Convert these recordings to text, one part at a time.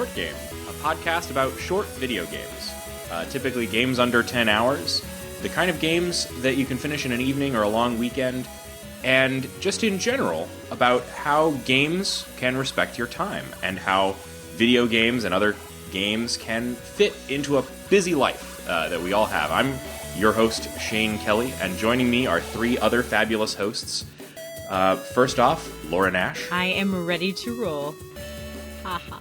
Short Game, a podcast about short video games. Typically games under 10 hours, the kind of games that you can finish in an evening or a long weekend, and just in general about how games can respect your time and how video games and other games can fit into a busy life that we all have. I'm your host, Shane Kelly, and joining me are three other fabulous hosts. First off, Laura Nash. I am ready to roll. Haha.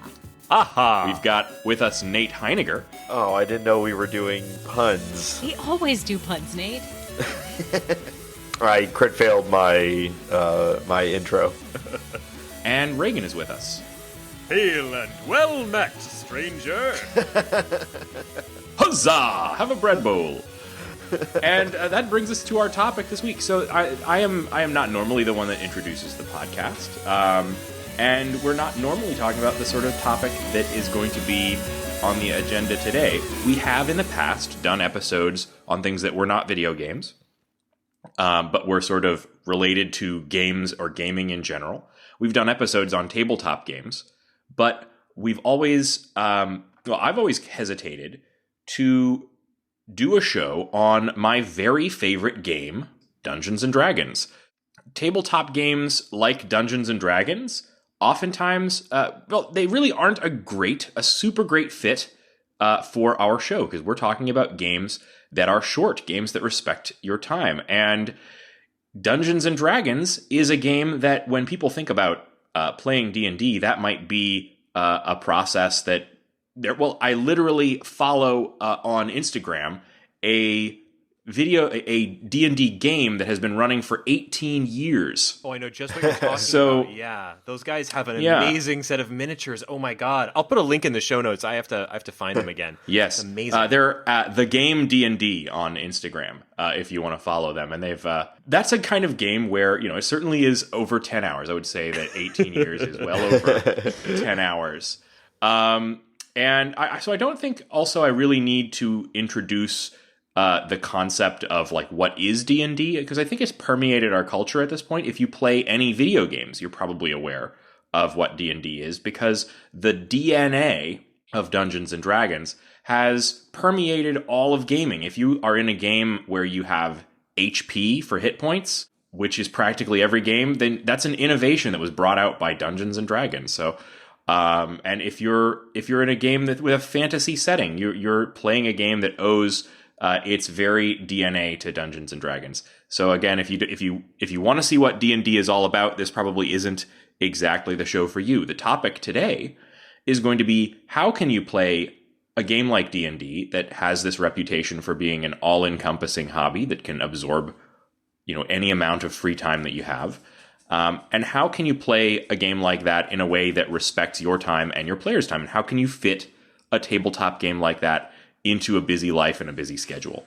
Aha! We've got with us Nate Heiniger. Oh, I didn't know we were doing puns. We always do puns, Nate. I crit failed my my intro. And Reagan is with us. Hail and well met, stranger! Huzzah! Have a bread bowl. And that brings us to our topic this week. So I am not normally the one that introduces the podcast, and we're not normally talking about the sort of topic that is going to be on the agenda today. We have in the past done episodes on things that were not video games, but were sort of related to games or gaming in general. We've done episodes on tabletop games, but we've always, I've always hesitated to do a show on my very favorite game, Dungeons & Dragons. Tabletop games like Dungeons & Dragons, oftentimes, they really aren't a super great fit for our show, because we're talking about games that are short, games that respect your time. And Dungeons & Dragons is a game that when people think about playing D&D, that might be a process that I literally follow on Instagram a D&D game that has been running for 18 years. Oh, I know just what you're talking about. Yeah, those guys have an amazing set of miniatures. Oh my god! I'll put a link in the show notes. I have to find them again. Yes, it's amazing. They're at the game D&D on Instagram. If you want to follow them, and they've that's a kind of game where it certainly is over 10 hours. I would say that 18 years is well over 10 hours. And so I don't think also I really need to introduce the concept of like what is D&D, because I think it's permeated our culture at this point. If you play any video games, you're probably aware of what D&D is, because the DNA of Dungeons and Dragons has permeated all of gaming. If you are in a game where you have HP for hit points, which is practically every game, then that's an innovation that was brought out by Dungeons and Dragons. So and if you're in a game that with a fantasy setting, you're playing a game that owes its very DNA to Dungeons and Dragons. So again, if you want to see what D&D is all about, this probably isn't exactly the show for you. The topic today is going to be, how can you play a game like D&D that has this reputation for being an all-encompassing hobby that can absorb any amount of free time that you have. And how can you play a game like that in a way that respects your time and your players' time? And how can you fit a tabletop game like that into a busy life and a busy schedule?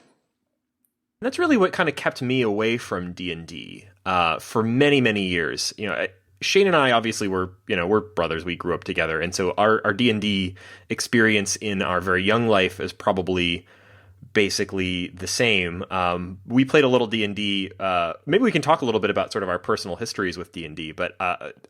That's really what kind of kept me away from D&D for many, many years. Shane and I obviously we're brothers. We grew up together, and so our D&D experience in our very young life is probably basically the same. We played a little D&D. Maybe we can talk a little bit about sort of our personal histories with D&D, but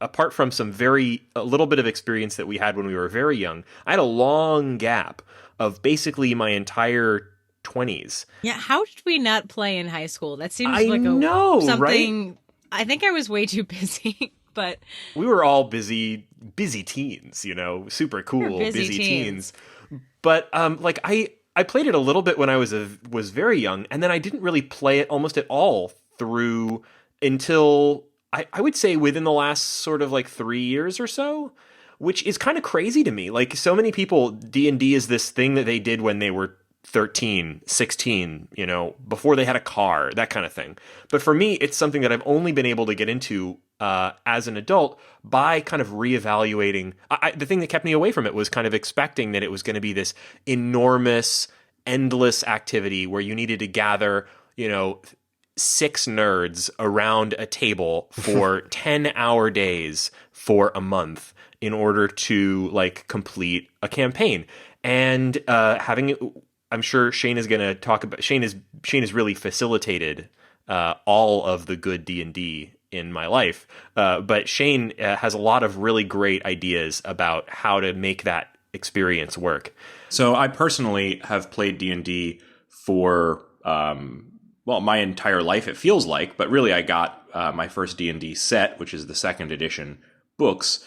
apart from a little bit of experience that we had when we were very young, I had a long gap of basically my entire 20s. Yeah, how did we not play in high school? That seems something. Right? I think I was way too busy, but we were all busy teens, super cool busy teens. But I played it a little bit when I was very young, and then I didn't really play it almost at all through until I would say within the last sort of 3 years or so, which is kind of crazy to me. Like, so many people, D&D is this thing that they did when they were 13, 16, before they had a car, that kind of thing. But for me, it's something that I've only been able to get into as an adult by kind of reevaluating. The thing that kept me away from it was kind of expecting that it was going to be this enormous, endless activity where you needed to gather, 6 nerds around a table for 10-hour days for a month in order to complete a campaign. And I'm sure Shane is going to talk about. Shane has really facilitated all of the good D&D in my life. But Shane has a lot of really great ideas about how to make that experience work. So I personally have played D&D for my entire life, it feels like, but really I got my first D&D set, which is the second edition books,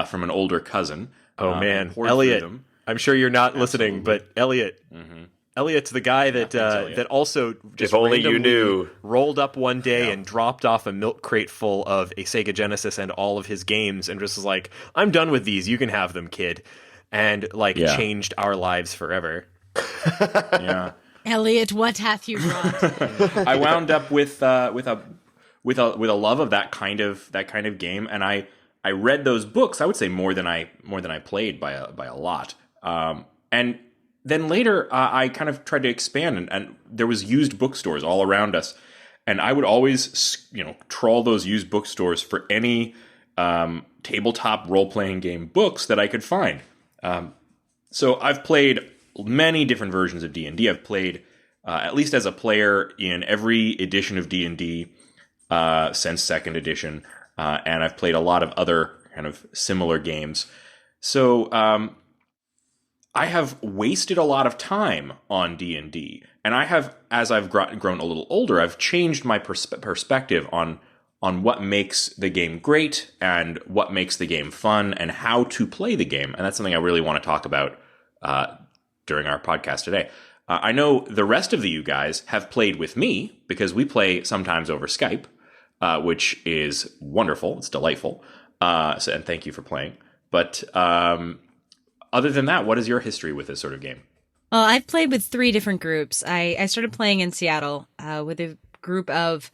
from an older cousin. Oh man, Elliot, I'm sure you're not listening, but Elliot, Elliot's the guy that also just if only you knew, rolled up one day and dropped off a milk crate full of a Sega Genesis and all of his games and just was like, I'm done with these, you can have them, kid. And changed our lives forever. Yeah. Elliot, what hath you brought? I wound up with a love of that kind of game, and I read those books. I would say more than I played by a lot. And then later, I kind of tried to expand, and there was used bookstores all around us, and I would always trawl those used bookstores for any tabletop role playing game books that I could find. So I've played many different versions of D&D. I've played, at least as a player, in every edition of D&D since second edition, and I've played a lot of other kind of similar games. So I have wasted a lot of time on D&D, and I have, as I've grown a little older, I've changed my perspective on what makes the game great and what makes the game fun and how to play the game. And that's something I really want to talk about during our podcast today. I know the rest of you guys have played with me because we play sometimes over Skype, which is wonderful. It's delightful. And thank you for playing. But other than that, what is your history with this sort of game? Well, I've played with 3 different groups. I started playing in Seattle with a group of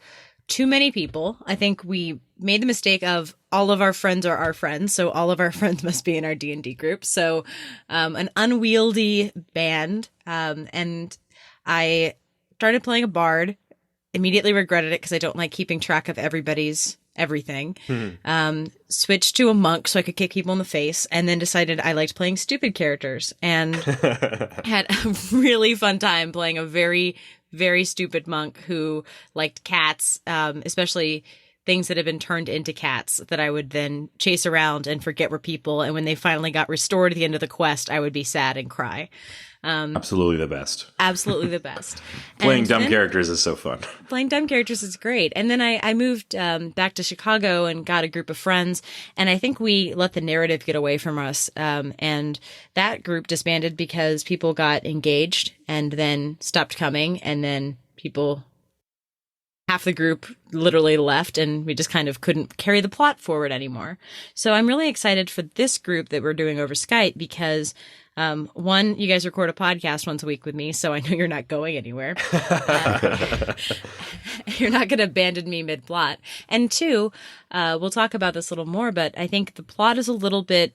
too many people. I think we made the mistake of all of our friends are our friends, so all of our friends must be in our D&D group. So an unwieldy band, and I started playing a bard, immediately regretted it because I don't like keeping track of everybody's everything. Switched to a monk so I could kick people in the face, and then decided I liked playing stupid characters, and had a really fun time playing a very, very stupid monk who liked cats, especially things that had been turned into cats that I would then chase around and forget were people. And when they finally got restored at the end of the quest, I would be sad and cry. Absolutely the best. Absolutely the best. Playing dumb characters is so fun. Playing dumb characters is great. And then I moved back to Chicago and got a group of friends. And I think we let the narrative get away from us. And that group disbanded because people got engaged and then stopped coming. And then half the group literally left, and we just kind of couldn't carry the plot forward anymore. So I'm really excited for this group that we're doing over Skype because one, you guys record a podcast once a week with me, so I know you're not going anywhere. You're not going to abandon me mid-plot. And 2, we'll talk about this a little more, but I think the plot is a little bit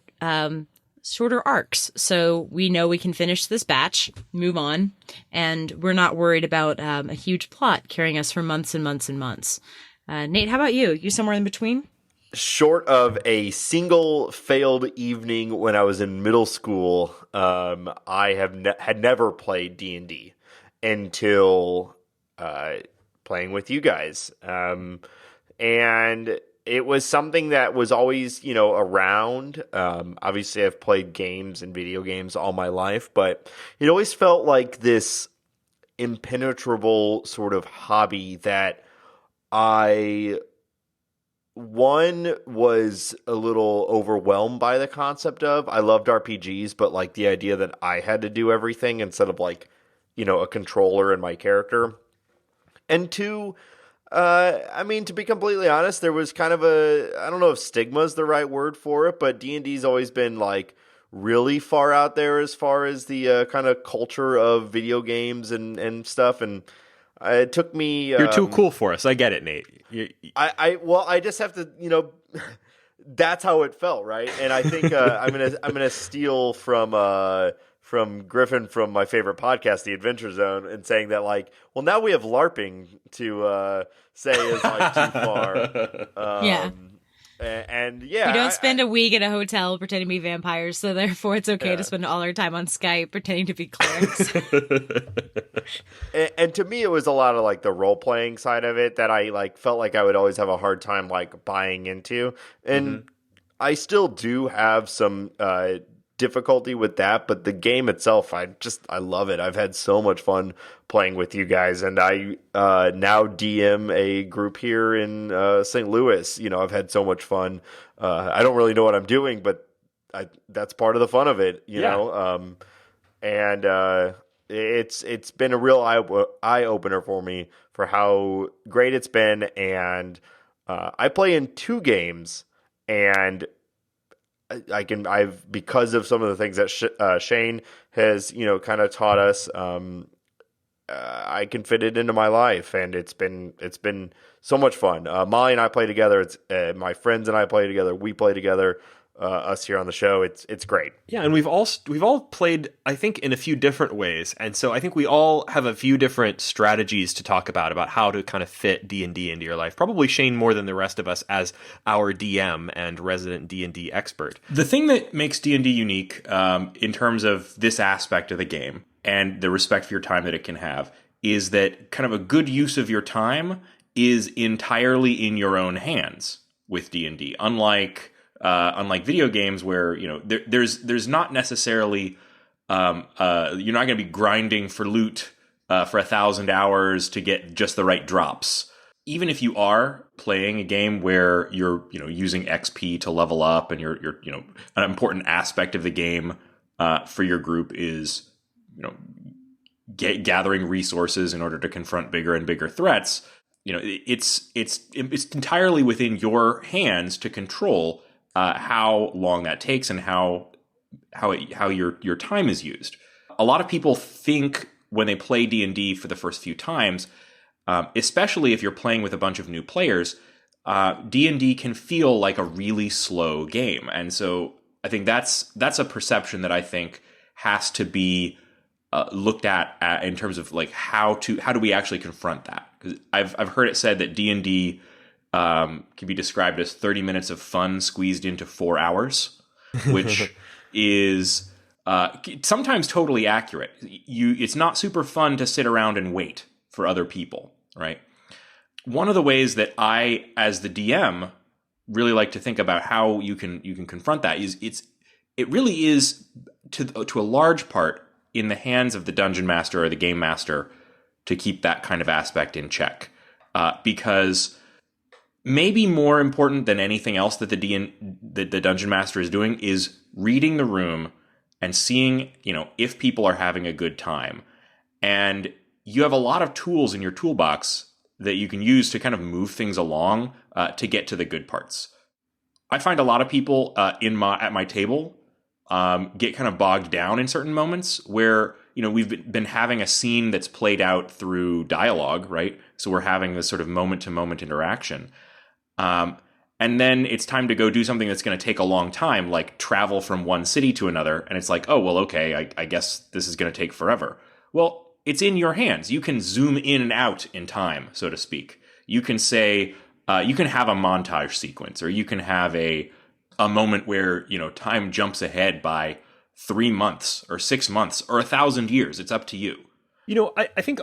shorter arcs. So we know we can finish this batch, move on, and we're not worried about a huge plot carrying us for months and months and months. Nate, how about you? You somewhere in between? Short of a single failed evening when I was in middle school, I had never played D&D until playing with you guys. And it was something that was always, around. Obviously, I've played games and video games all my life, but it always felt like this impenetrable sort of hobby that I was a little overwhelmed by the concept of. I loved RPGs, but like the idea that I had to do everything instead of a controller and my character. And 2, to be completely honest, there was kind of I don't know if stigma is the right word for it, but D&D's always been really far out there as far as the kind of culture of video games and stuff. And it took me. You're too cool for us. I get it, Nate. I just have to, that's how it felt, right? And I think I'm gonna steal from Griffin from my favorite podcast, The Adventure Zone, and saying that now we have LARPing to say is too far. Yeah. And yeah, we don't spend a week in a hotel pretending to be vampires, so therefore it's okay to spend all our time on Skype pretending to be clerics. and to me, it was a lot of the role playing side of it that I felt like I would always have a hard time buying into, and I still do have some difficulty with that, but the game itself, I love it. I've had so much fun playing with you guys, and I now DM a group here in St. Louis. I've had so much fun. I don't really know what I'm doing, but that's part of the fun of it, you know. And it's been a real eye opener for me for how great it's been. And I play in 2 games, and I've because of some of the things that Shane has kind of taught us, I can fit it into my life, and it's been so much fun. Molly and I play together. It's my friends and I play together. We play together. Us here on the show, it's great. Yeah, and we've all played, I think, in a few different ways, and so I think we all have a few different strategies to talk about how to kind of fit D&D into your life. Probably Shane more than the rest of us as our DM and resident D&D expert. The thing that makes D&D unique, in terms of this aspect of the game and the respect for your time that it can have, is that kind of a good use of your time is entirely in your own hands with D&D. Unlike video games where, there's not necessarily, you're not going to be grinding for loot for 1,000 hours to get just the right drops. Even if you are playing a game where you're, using XP to level up, and you're an important aspect of the game for your group is, gathering resources in order to confront bigger and bigger threats. It's entirely within your hands to control how long that takes and how your time is used. A lot of people think when they play D&D for the first few times, especially if you're playing with a bunch of new players, D&D can feel like a really slow game. And so I think that's a perception that I think has to be looked at in terms of like how do we actually confront that? Because I've heard it said that D&D can be described as 30 minutes of fun squeezed into 4 hours, which is sometimes totally accurate. It's not super fun to sit around and wait for other people, right? One of the ways that I, as the DM, really like to think about how you can confront that is it really is to a large part in the hands of the dungeon master or the game master to keep that kind of aspect in check, because maybe more important than anything else that the dungeon master is doing is reading the room and seeing, if people are having a good time. And you have a lot of tools in your toolbox that you can use to kind of move things along to get to the good parts. I find a lot of people at my table get kind of bogged down in certain moments where, we've been having a scene that's played out through dialogue, right? So we're having this sort of moment-to-moment interaction. And then it's time to go do something that's going to take a long time, like travel from one city to another. And it's like, oh, well, okay, I guess this is going to take forever. Well, it's in your hands. You can zoom in and out in time, so to speak. You can say, you can have a montage sequence, or you can have a moment where, time jumps ahead by 3 months or 6 months or 1,000 years. It's up to you. I think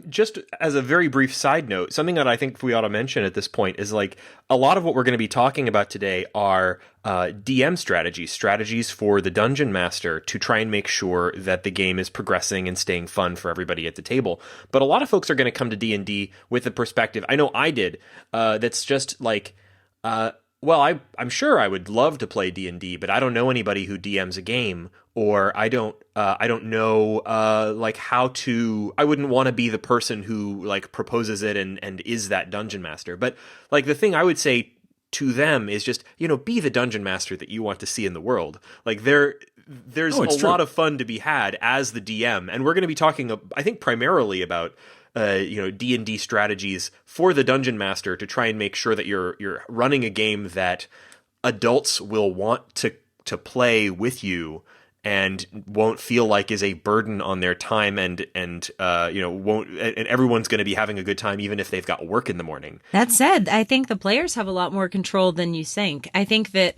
just as a very brief side note, something that I think we ought to mention at this point is like a lot of what we're going to be talking about today are DM strategies for the dungeon master to try and make sure that the game is progressing and staying fun for everybody at the table. But a lot of folks are going to come to D&D with a perspective, I know I did, that's just like, I'm sure I would love to play D&D, but I don't know anybody who DMs a game, or I don't know how to. I wouldn't want to be the person who like proposes it and is that dungeon master. But like the thing I would say to them is just be the dungeon master that you want to see in the world. Like there's a lot of fun to be had as the DM, and we're going to be talking, I think, primarily about D&D strategies for the dungeon master to try and make sure that you're running a game that adults will want to play with you and won't feel like is a burden on their time and everyone's going to be having a good time even if they've got work in the morning. That said, I think the players have a lot more control than you think. I think that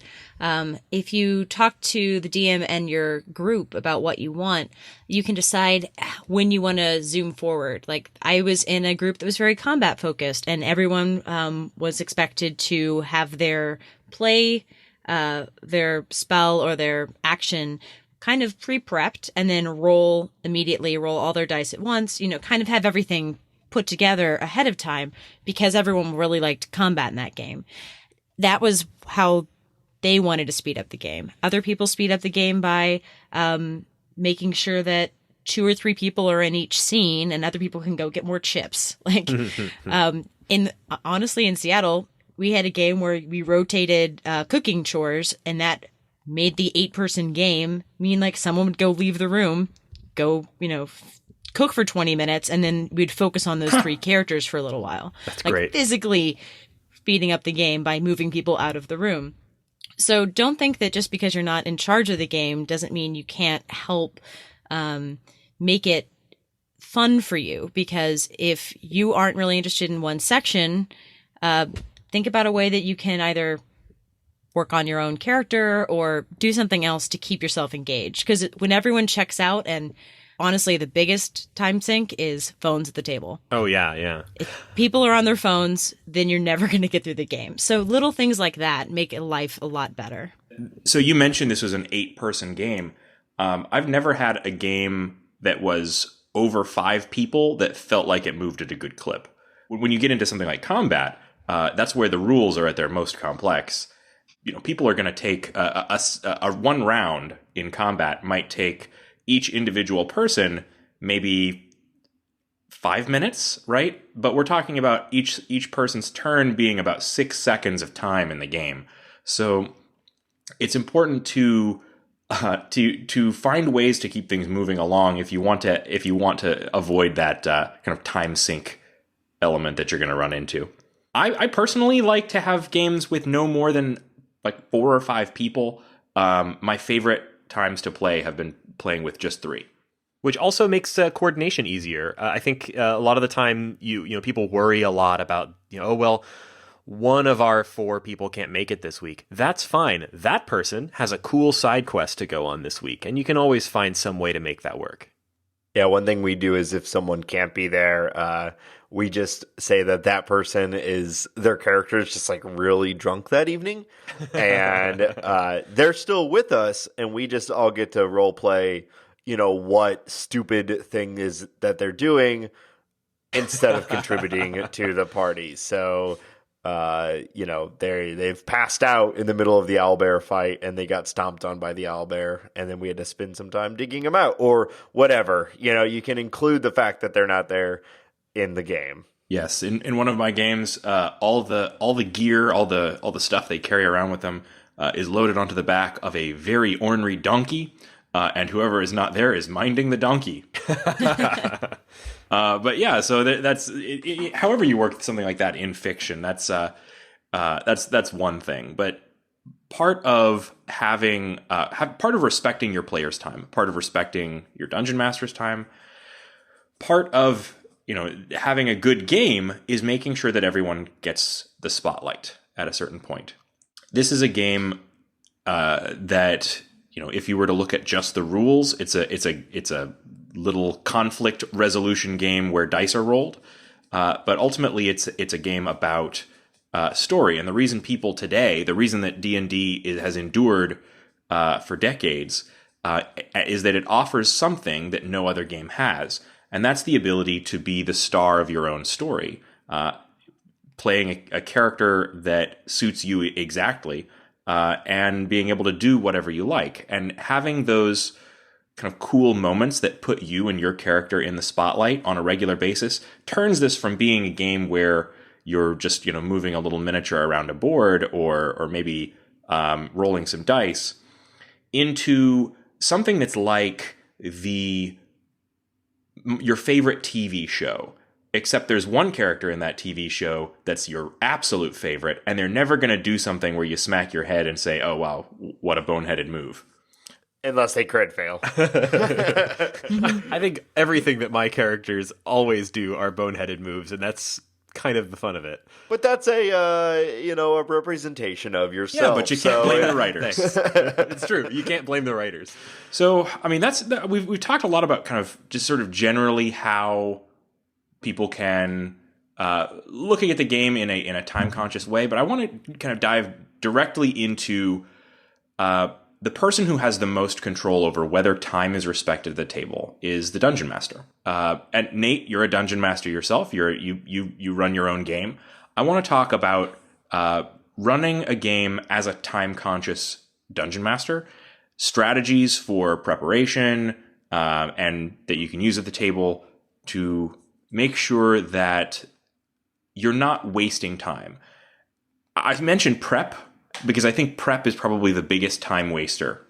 if you talk to the DM and your group about what you want, you can decide when you want to zoom forward. Like I was in a group that was very combat focused, and everyone was expected to have their play their spell or their action kind of pre-prepped and then roll all their dice at once, kind of have everything put together ahead of time because everyone really liked combat in that game. That was how they wanted to speed up the game. Other people speed up the game by making sure that 2 or 3 people are in each scene and other people can go get more chips. Honestly, in Seattle, we had a game where we rotated cooking chores, and that made the 8-person game mean like someone would go leave the room, go, cook for 20 minutes, and then we'd focus on those 3 characters for a little while. That's great. Physically speeding up the game by moving people out of the room. So don't think that just because you're not in charge of the game doesn't mean you can't help make it fun for you. Because if you aren't really interested in one section, think about a way that you can either work on your own character or do something else to keep yourself engaged. Because when everyone checks out, and honestly, the biggest time sink is phones at the table. Oh, yeah. If people are on their phones, then you're never going to get through the game. So little things like that make life a lot better. So you mentioned this was an 8-person game. I've never had a game that was over 5 people that felt like it moved at a good clip. When you get into something like combat, that's where the rules are at their most complex. People are going to take a one round in combat might take each individual person maybe 5 minutes, right? But we're talking about each person's turn being about 6 seconds of time in the game. So it's important to find ways to keep things moving along if you want to avoid that kind of time sink element that you're going to run into. I personally like to have games with no more than like 4 or 5 people. My favorite times to play have been playing with just 3. Which also makes coordination easier. I think a lot of the time, people worry a lot about, one of our 4 people can't make it this week. That's fine. That person has a cool side quest to go on this week, and you can always find some way to make that work. Yeah, one thing we do is if someone can't be there, we just say that person their character is just like really drunk that evening, and they're still with us, and we just all get to role play, what stupid thing is that they're doing instead of contributing to the party. So, they've passed out in the middle of the owlbear fight and they got stomped on by the owlbear, and then we had to spend some time digging them out or whatever. You can include the fact that they're not there in the game. Yes, in one of my games, all the gear, all the stuff they carry around with them is loaded onto the back of a very ornery donkey, and whoever is not there is minding the donkey. But yeah, so that's however you work something like that in fiction. That's one thing. But part of having part of respecting your player's time, part of respecting your dungeon master's time, part of having a good game is making sure that everyone gets the spotlight at a certain point. This is a game that if you were to look at just the rules, it's a little conflict resolution game where dice are rolled, but ultimately it's a game about story. And the reason that D&D has endured for decades is that it offers something that no other game has. And that's the ability to be the star of your own story, playing a character that suits you exactly, and being able to do whatever you like. And having those kind of cool moments that put you and your character in the spotlight on a regular basis turns this from being a game where you're just, moving a little miniature around a board or maybe rolling some dice into something that's like your favorite TV show, except there's one character in that TV show that's your absolute favorite, and they're never going to do something where you smack your head and say, oh, wow, what a boneheaded move. Unless they crit fail. I think everything that my characters always do are boneheaded moves, and that's kind of the fun of it. But that's a representation of yourself. Yeah, but you can't blame the writers. It's true. You can't blame the writers. So, I mean, we've talked a lot about kind of just sort of generally how people can looking at the game in a time conscious way. But I want to kind of dive directly into the person who has the most control over whether time is respected at the table is the dungeon master. And Nate, you're a dungeon master yourself. You run your own game. I want to talk about running a game as a time-conscious dungeon master, strategies for preparation, and that you can use at the table to make sure that you're not wasting time. I mentioned prep because I think prep is probably the biggest time waster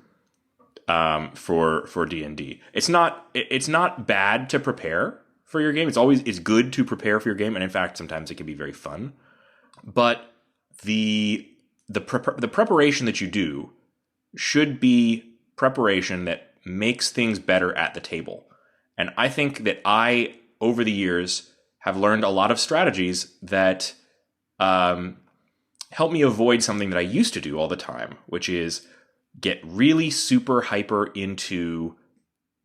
for D&D. It's not bad to prepare for your game. It's good to prepare for your game, and in fact, sometimes it can be very fun. But the preparation that you do should be preparation that makes things better at the table. And I think that I, over the years, have learned a lot of strategies that help me avoid something that I used to do all the time, which is get really super hyper into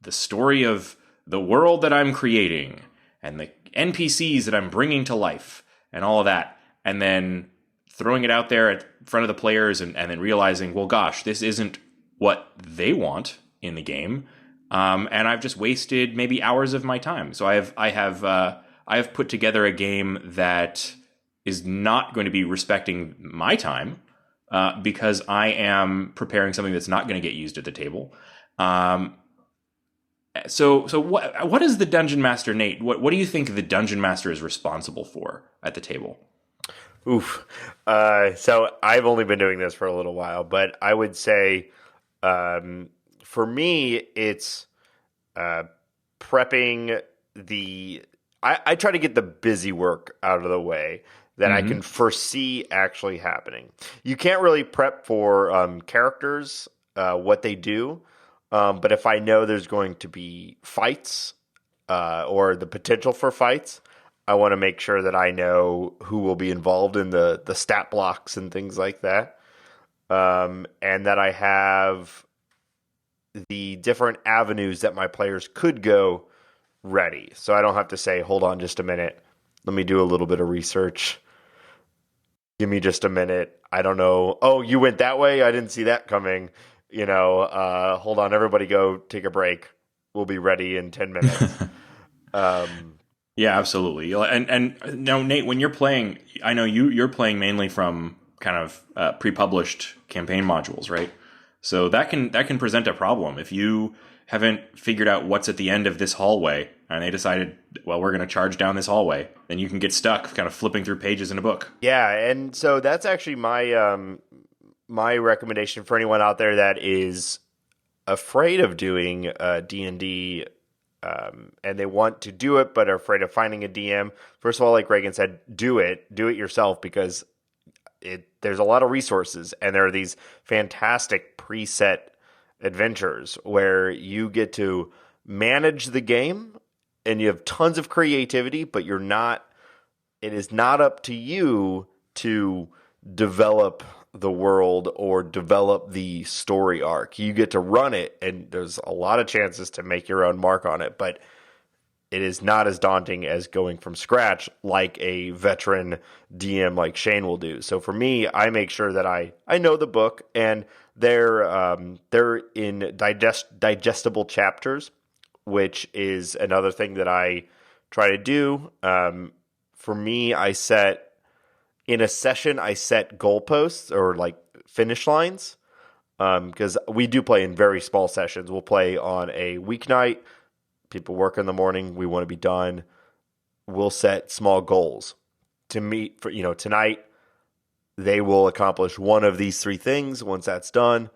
the story of the world that I'm creating and the NPCs that I'm bringing to life and all of that, and then throwing it out there in front of the players and then realizing, well, gosh, this isn't what they want in the game, and I've just wasted maybe hours of my time. So I have put together a game that is not going to be respecting my time because I am preparing something that's not going to get used at the table. So what is the dungeon master, Nate? What do you think the dungeon master is responsible for at the table? Oof. So I've only been doing this for a little while, but I would say for me, it's prepping I try to get the busy work out of the way that I can foresee actually happening. You can't really prep for characters, what they do, but if I know there's going to be fights or the potential for fights, I want to make sure that I know who will be involved in the stat blocks and things like that, and that I have the different avenues that my players could go ready. So I don't have to say, hold on just a minute, let me do a little bit of research. Give me just a minute. I don't know. Oh, you went that way? I didn't see that coming. Hold on, everybody go take a break. We'll be ready in 10 minutes. Yeah, absolutely. And now, Nate, when you're playing, I know you're playing mainly from kind of pre-published campaign modules, right? So that can present a problem if you haven't figured out what's at the end of this hallway, and they decided, well, we're going to charge down this hallway. Then you can get stuck, kind of flipping through pages in a book. Yeah, and so that's actually my recommendation for anyone out there that is afraid of doing D&D. And they want to do it, but are afraid of finding a DM. First of all, like Reagan said, do it yourself, because there's a lot of resources, and there are these fantastic preset adventures where you get to manage the game and you have tons of creativity, but it is not up to you to develop the world or develop the story arc. You get to run it, and there's a lot of chances to make your own mark on it, but it is not as daunting as going from scratch like a veteran DM like Shane will do. So for me, I make sure that I know the book, and they're in digestible chapters, which is another thing that I try to do. For me, in a session, I set goalposts or like finish lines, because we do play in very small sessions. We'll play on a weeknight. People work in the morning. We want to be done. We'll set small goals to meet for, tonight. They will accomplish one of these three things. Once that's done,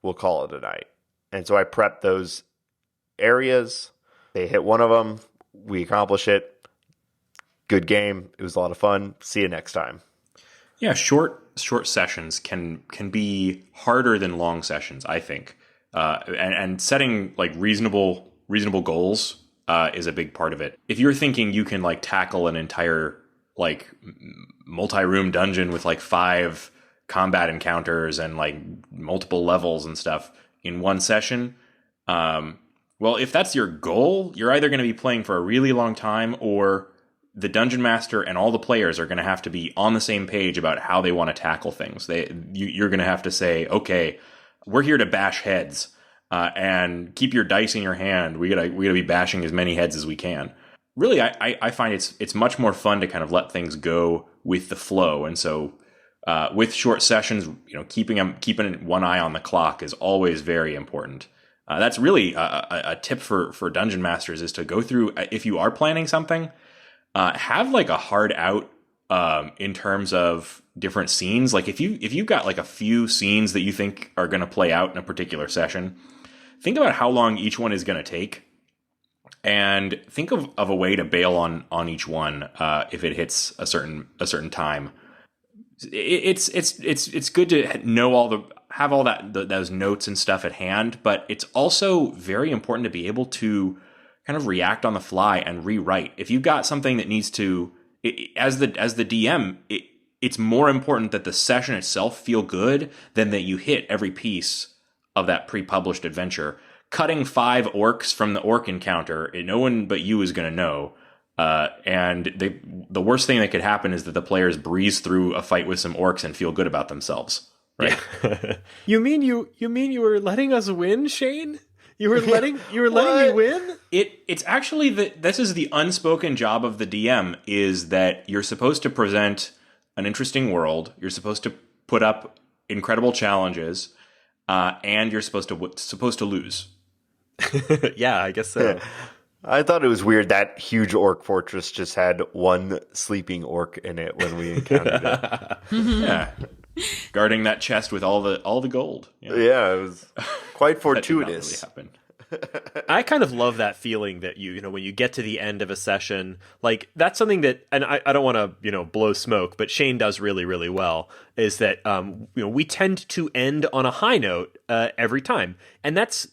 we'll call it a night. And so I prep those areas. They hit one of them. We accomplish it. Good game. It was a lot of fun. See you next time. Yeah, short sessions can be harder than long sessions, I think. And setting like reasonable goals is a big part of it. If you're thinking you can like tackle an entire like multi-room dungeon with like 5 combat encounters and like multiple levels and stuff in one session, well, if that's your goal, you're either going to be playing for a really long time, or the dungeon master and all the players are going to have to be on the same page about how they want to tackle things. You're going to have to say, okay, we're here to bash heads, and keep your dice in your hand. We gotta be bashing as many heads as we can. Really, I find it's much more fun to kind of let things go with the flow. And so with short sessions, keeping one eye on the clock is always very important. That's really a tip for dungeon masters, is to go through, if you are planning something, have like a hard out in terms of different scenes. Like if you've got like a few scenes that you think are going to play out in a particular session, think about how long each one is going to take, and think of a way to bail on each one if it hits a certain time. It's good to know have all those notes and stuff at hand, but it's also very important to be able to kind of react on the fly and rewrite. If you've got something that needs to, as the DM, it's more important that the session itself feel good than that you hit every piece of that pre-published adventure. Cutting 5 orcs from the orc encounter, no one but you is going to know. And the worst thing that could happen is that the players breeze through a fight with some orcs and feel good about themselves. Right? Yeah. You mean you were letting us win, Shane? You were letting me win? It's actually this is the unspoken job of the DM, is that you're supposed to present an interesting world. You're supposed to put up incredible challenges, and you're supposed to lose. Yeah, I guess so. I thought it was weird that huge orc fortress just had one sleeping orc in it when we encountered it. Yeah, guarding that chest with all the gold. Yeah, it was quite fortuitous. That did not really happen. I kind of love that feeling that when you get to the end of a session, like that's something that, and I don't want to blow smoke, but Shane does really, really well, is that we tend to end on a high note every time, and that's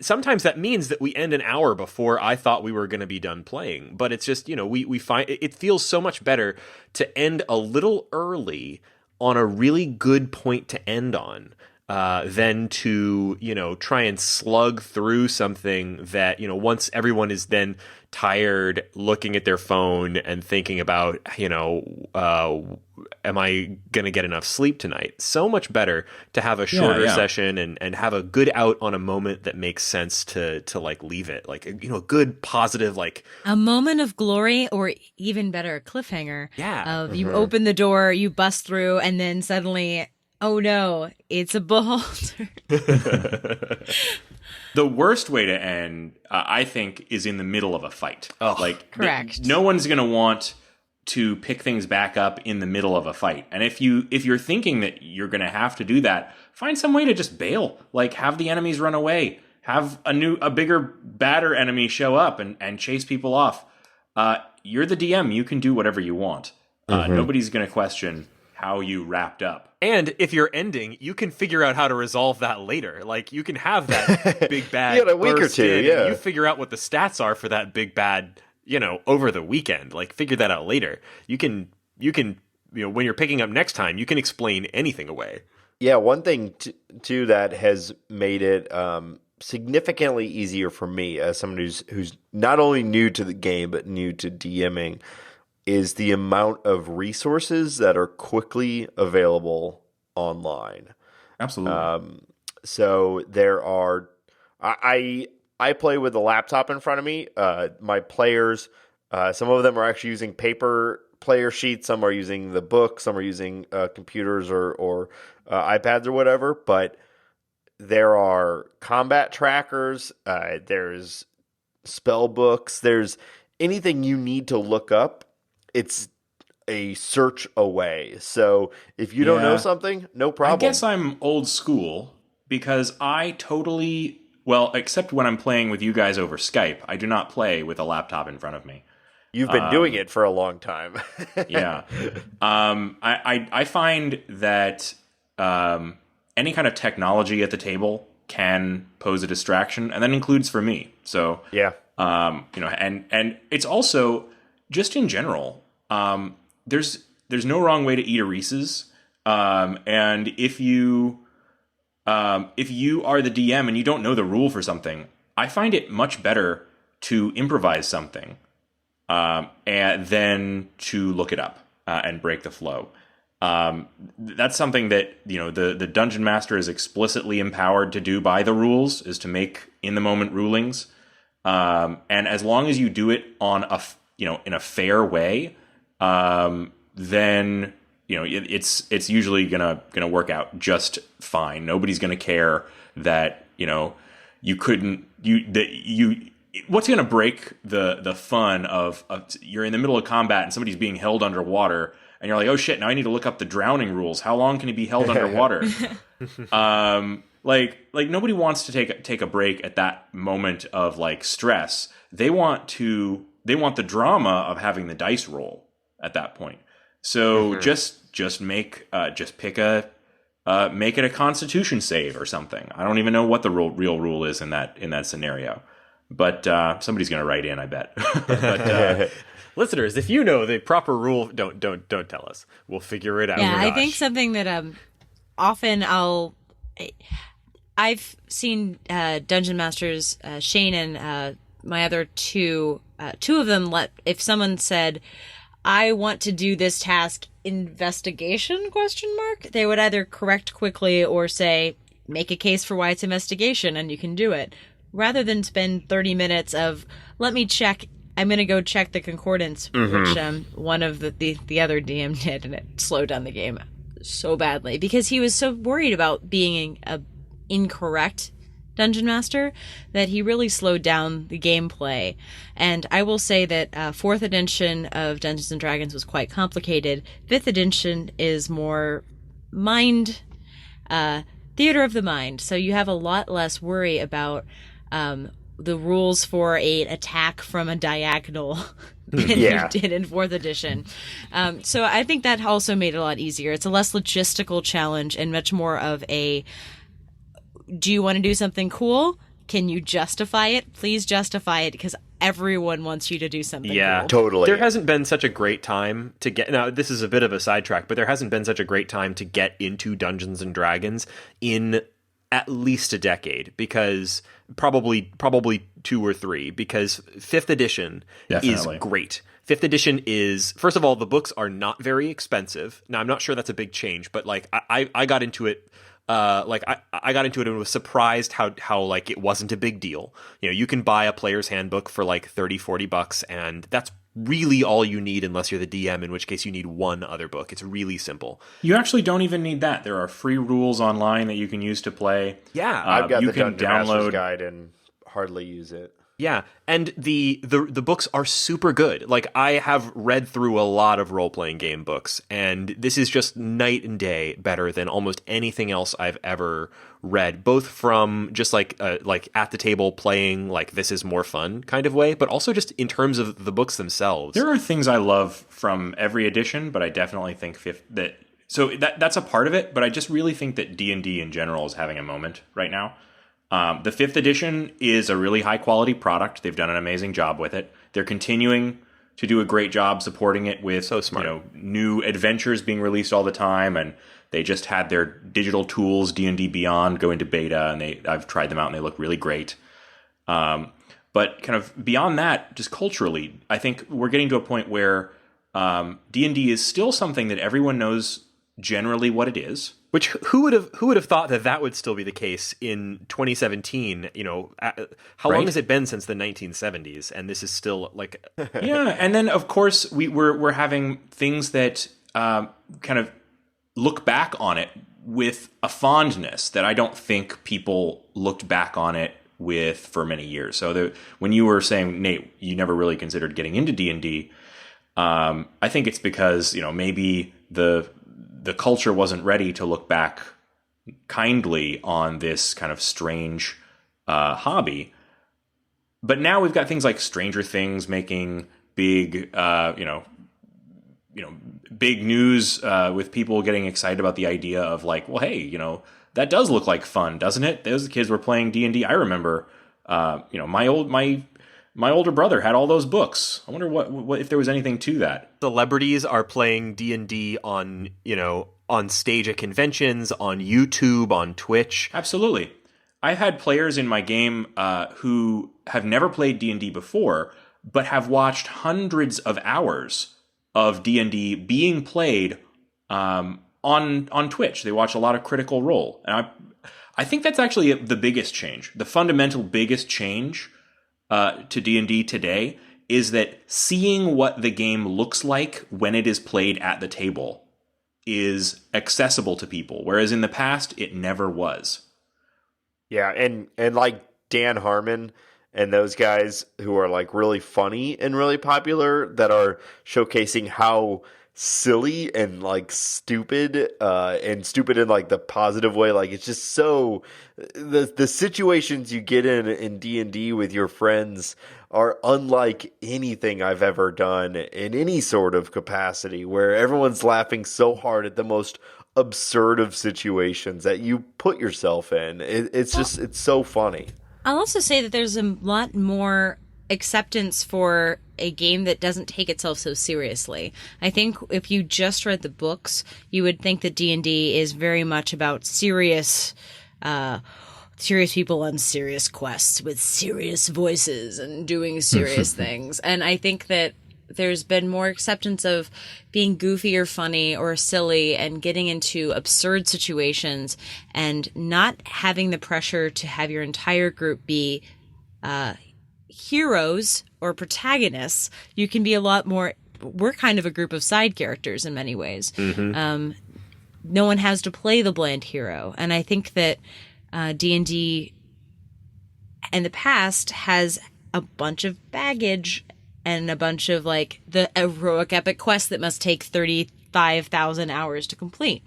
sometimes that means that we end an hour before I thought we were going to be done playing, but it's just we find it feels so much better to end a little early on a really good point to end on. Than to, try and slug through something that, once everyone is then tired looking at their phone and thinking about, am I going to get enough sleep tonight? So much better to have a shorter session and have a good out on a moment that makes sense to like leave it. Like, a good positive, like a moment of glory, or even better, a cliffhanger. Yeah. Of you open the door, you bust through, and then suddenly, oh no, it's a beholder. The worst way to end, I think, is in the middle of a fight. Oh, like, correct. No one's going to want to pick things back up in the middle of a fight. And if you're thinking that you're going to have to do that, find some way to just bail. Like, have the enemies run away. Have a bigger, badder enemy show up and chase people off. You're the DM. You can do whatever you want. Nobody's going to question how you wrapped up. And if you're ending, you can figure out how to resolve that later. Like, you can have that big bad a week or two, and you figure out what the stats are for that big bad, over the weekend. Like, figure that out later. You can when you're picking up next time, you can explain anything away. Yeah, one thing too that has made it significantly easier for me as someone who's not only new to the game but new to DMing, is the amount of resources that are quickly available online. Absolutely. So there are, I play with a laptop in front of me. My players, some of them are actually using paper player sheets. Some are using the book. Some are using computers or iPads or whatever. But there are combat trackers. There's spell books. There's anything you need to look up. It's a search away. So if you don't know something, no problem. I guess I'm old school because I totally, except when I'm playing with you guys over Skype, I do not play with a laptop in front of me. You've been doing it for a long time. Yeah. I find that any kind of technology at the table can pose a distraction, and that includes for me. So yeah. And it's also, just in general, there's no wrong way to eat a Reese's, and if you are the DM and you don't know the rule for something, I find it much better to improvise something. and then to look it up and break the flow. That's something that, you know, the dungeon master is explicitly empowered to do by the rules, is to make in the moment rulings. And as long as you do it on in a fair way, then, you know, it's usually gonna work out just fine. Nobody's gonna care that, you know, what's gonna break the fun of you're in the middle of combat and somebody's being held underwater and you're like, oh shit, now I need to look up the drowning rules. How long can he be held underwater? Like nobody wants to take a break at that moment of like stress. They want the drama of having the dice roll at that point. So just pick make it a Constitution save or something. I don't even know what the real rule is in that scenario, but somebody's gonna write in, I bet. But, listeners, if you know the proper rule, don't tell us. We'll figure it out. Yeah, I think something that often I've seen dungeon masters, Shane and my other two of them if someone said, I want to do this task, investigation ? They would either correct quickly or say, make a case for why it's investigation and you can do it, rather than spend 30 minutes of, let me check. I'm going to go check the concordance, which one of the other DM did, and it slowed down the game so badly because he was so worried about being a incorrect dungeon master that he really slowed down the gameplay. And I will say that 4th edition of Dungeons and Dragons was quite complicated. 5th edition is more theater of the mind, so you have a lot less worry about the rules for an attack from a diagonal than you did in 4th edition. So I think that also made it a lot easier. It's a less logistical challenge and much more of a, do you want to do something cool? Can you justify it? Please justify it, because everyone wants you to do something cool. Totally. There hasn't been such a great time to get... Now, this is a bit of a sidetrack, but there hasn't been such a great time to get into Dungeons & Dragons in at least a decade, because probably 2 or 3, because 5th edition is great. 5th edition is, first of all, the books are not very expensive. Now, I'm not sure that's a big change, but like I got into it. I got into it and was surprised how like it wasn't a big deal. You know, you can buy a player's handbook for like $30-$40, and that's really all you need unless you're the DM, in which case you need one other book. It's really simple. You actually don't even need that. There are free rules online that you can use to play. Yeah. I've got the Dungeon Master's Guide and hardly use it. Yeah, and the books are super good. Like, I have read through a lot of role-playing game books, and this is just night and day better than almost anything else I've ever read, both from just like at the table playing, like, this is more fun kind of way, but also just in terms of the books themselves. There are things I love from every edition, but I definitely think that's a part of it, but I just really think that D&D in general is having a moment right now. The 5th edition is a really high quality product. They've done an amazing job with it. They're continuing to do a great job supporting it with new adventures being released all the time, and they just had their digital tools, D&D Beyond, go into beta, and I've tried them out and they look really great. But kind of beyond that, just culturally, I think we're getting to a point where D&D is still something that everyone knows generally what it is. Which who would have thought that would still be the case in 2017? You know, how long has it been since the 1970s? And this is still like yeah. And then of course we're having things that kind of look back on it with a fondness that I don't think people looked back on it with for many years. So when you were saying, Nate, you never really considered getting into D&D, I think it's because maybe the culture wasn't ready to look back kindly on this kind of strange hobby. But now we've got things like Stranger Things making big, big news with people getting excited about the idea of like, well, hey, that does look like fun, doesn't it? Those kids were playing D&D. I remember, my older brother had all those books. I wonder what if there was anything to that. Celebrities are playing D&D on stage at conventions, on YouTube, on Twitch. Absolutely. I've had players in my game who have never played D&D before, but have watched hundreds of hours of D&D being played on Twitch. They watch a lot of Critical Role. And I think that's actually the biggest change. The fundamental biggest change to D&D today is that seeing what the game looks like when it is played at the table is accessible to people, whereas in the past, it never was. Yeah, and like Dan Harmon and those guys who are like really funny and really popular that are showcasing how silly and like stupid in like the positive way. Like it's just so the situations you get in D&D with your friends are unlike anything I've ever done in any sort of capacity, where everyone's laughing so hard at the most absurd of situations that you put yourself in. It's so funny. I'll also say that there's a lot more acceptance for a game that doesn't take itself so seriously. I think if you just read the books, you would think that D&D is very much about serious people on serious quests with serious voices and doing serious things. And I think that there's been more acceptance of being goofy or funny or silly and getting into absurd situations and not having the pressure to have your entire group be heroes or protagonists. You can be a lot more. We're kind of a group of side characters in many ways. Mm-hmm. No one has to play the bland hero. And I think that D&D in the past has a bunch of baggage and a bunch of like the heroic epic quest that must take 35,000 hours to complete.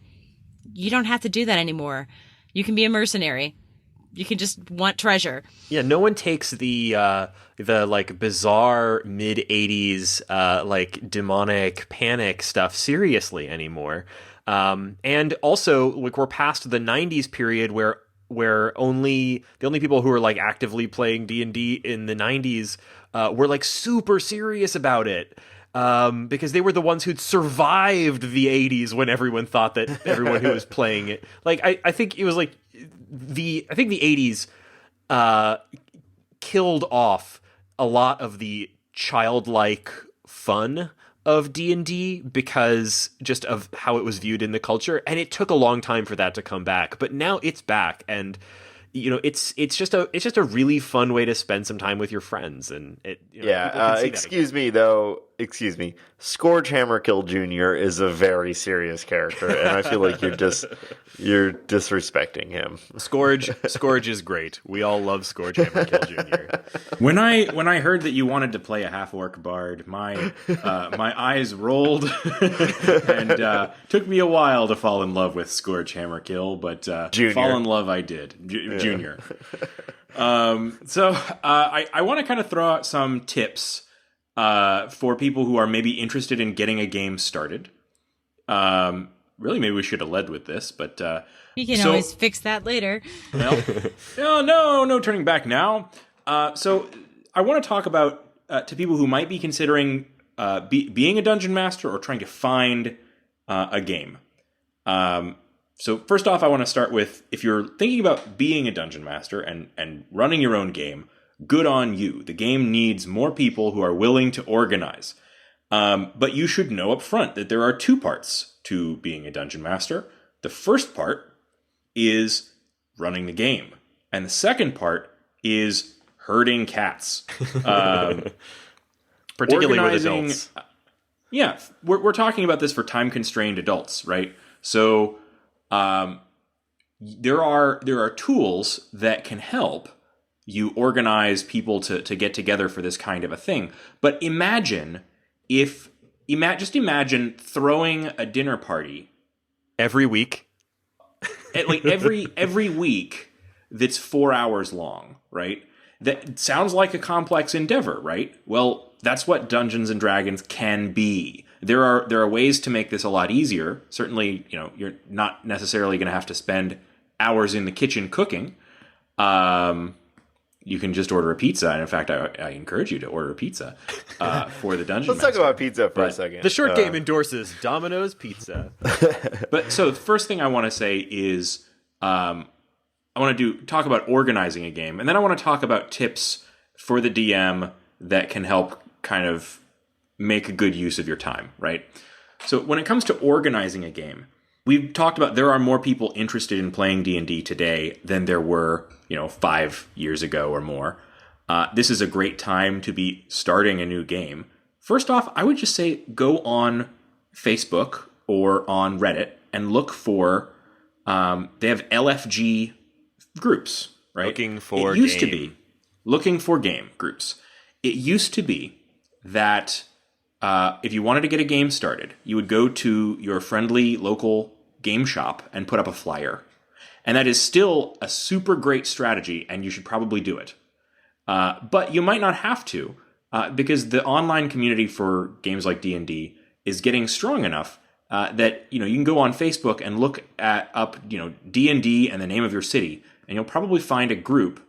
You don't have to do that anymore. You can be a mercenary. You can just want treasure. Yeah, no one takes the like bizarre mid 80s like demonic panic stuff seriously anymore. And also like we're past the 90s period where the only people who were like actively playing D&D in the 90s were like super serious about it. Because they were the ones who'd survived the 80s when everyone thought that everyone who was playing it. Like I think it was like the 80s killed off a lot of the childlike fun of D&D because just of how it was viewed in the culture, and it took a long time for that to come back, but now it's back. And you know, it's just a really fun way to spend some time with your friends. And it, you know, yeah, excuse me, Scourge Hammerkill Jr. is a very serious character, and I feel like you're disrespecting him. Scourge is great. We all love Scourge Hammerkill Jr. When I heard that you wanted to play a half-orc bard, my eyes rolled, and took me a while to fall in love with Scourge Hammerkill, but fall in love I did. Junior. So I want to kind of throw out some tips for people who are maybe interested in getting a game started. Really, maybe we should have led with this, but you can always fix that later. Well, no turning back now. So I want to talk about to people who might be considering being a dungeon master or trying to find a game. So first off, I want to start with, if you're thinking about being a dungeon master and running your own game, good on you. The game needs more people who are willing to organize. But you should know up front that there are two parts to being a dungeon master. The first part is running the game. And the second part is herding cats. Particularly with adults. Yeah, we're talking about this for time-constrained adults, right? So there are tools that can help you organize people to get together for this kind of a thing. But imagine throwing a dinner party every week, every week that's 4 hours long, right? That sounds like a complex endeavor, right? Well, that's what Dungeons and Dragons can be. There are ways to make this a lot easier. Certainly, you know, you're not necessarily going to have to spend hours in the kitchen cooking. You can just order a pizza, and in fact, I encourage you to order a pizza for the dungeon. Let's talk about pizza for a second. The short game endorses Domino's Pizza. But so the first thing I want to say is I want to talk about organizing a game, and then I want to talk about tips for the DM that can help kind of make a good use of your time, right? So when it comes to organizing a game, we've talked about there are more people interested in playing D&D today than there were, 5 years ago or more. This is a great time to be starting a new game. First off, I would just say go on Facebook or on Reddit and look for, they have LFG groups, right? Looking for looking for game groups. It used to be that if you wanted to get a game started, you would go to your friendly local game shop and put up a flyer. And that is still a super great strategy, and you should probably do it. But you might not have to, because the online community for games like D&D is getting strong enough that you can go on Facebook and look up D&D and the name of your city, and you'll probably find a group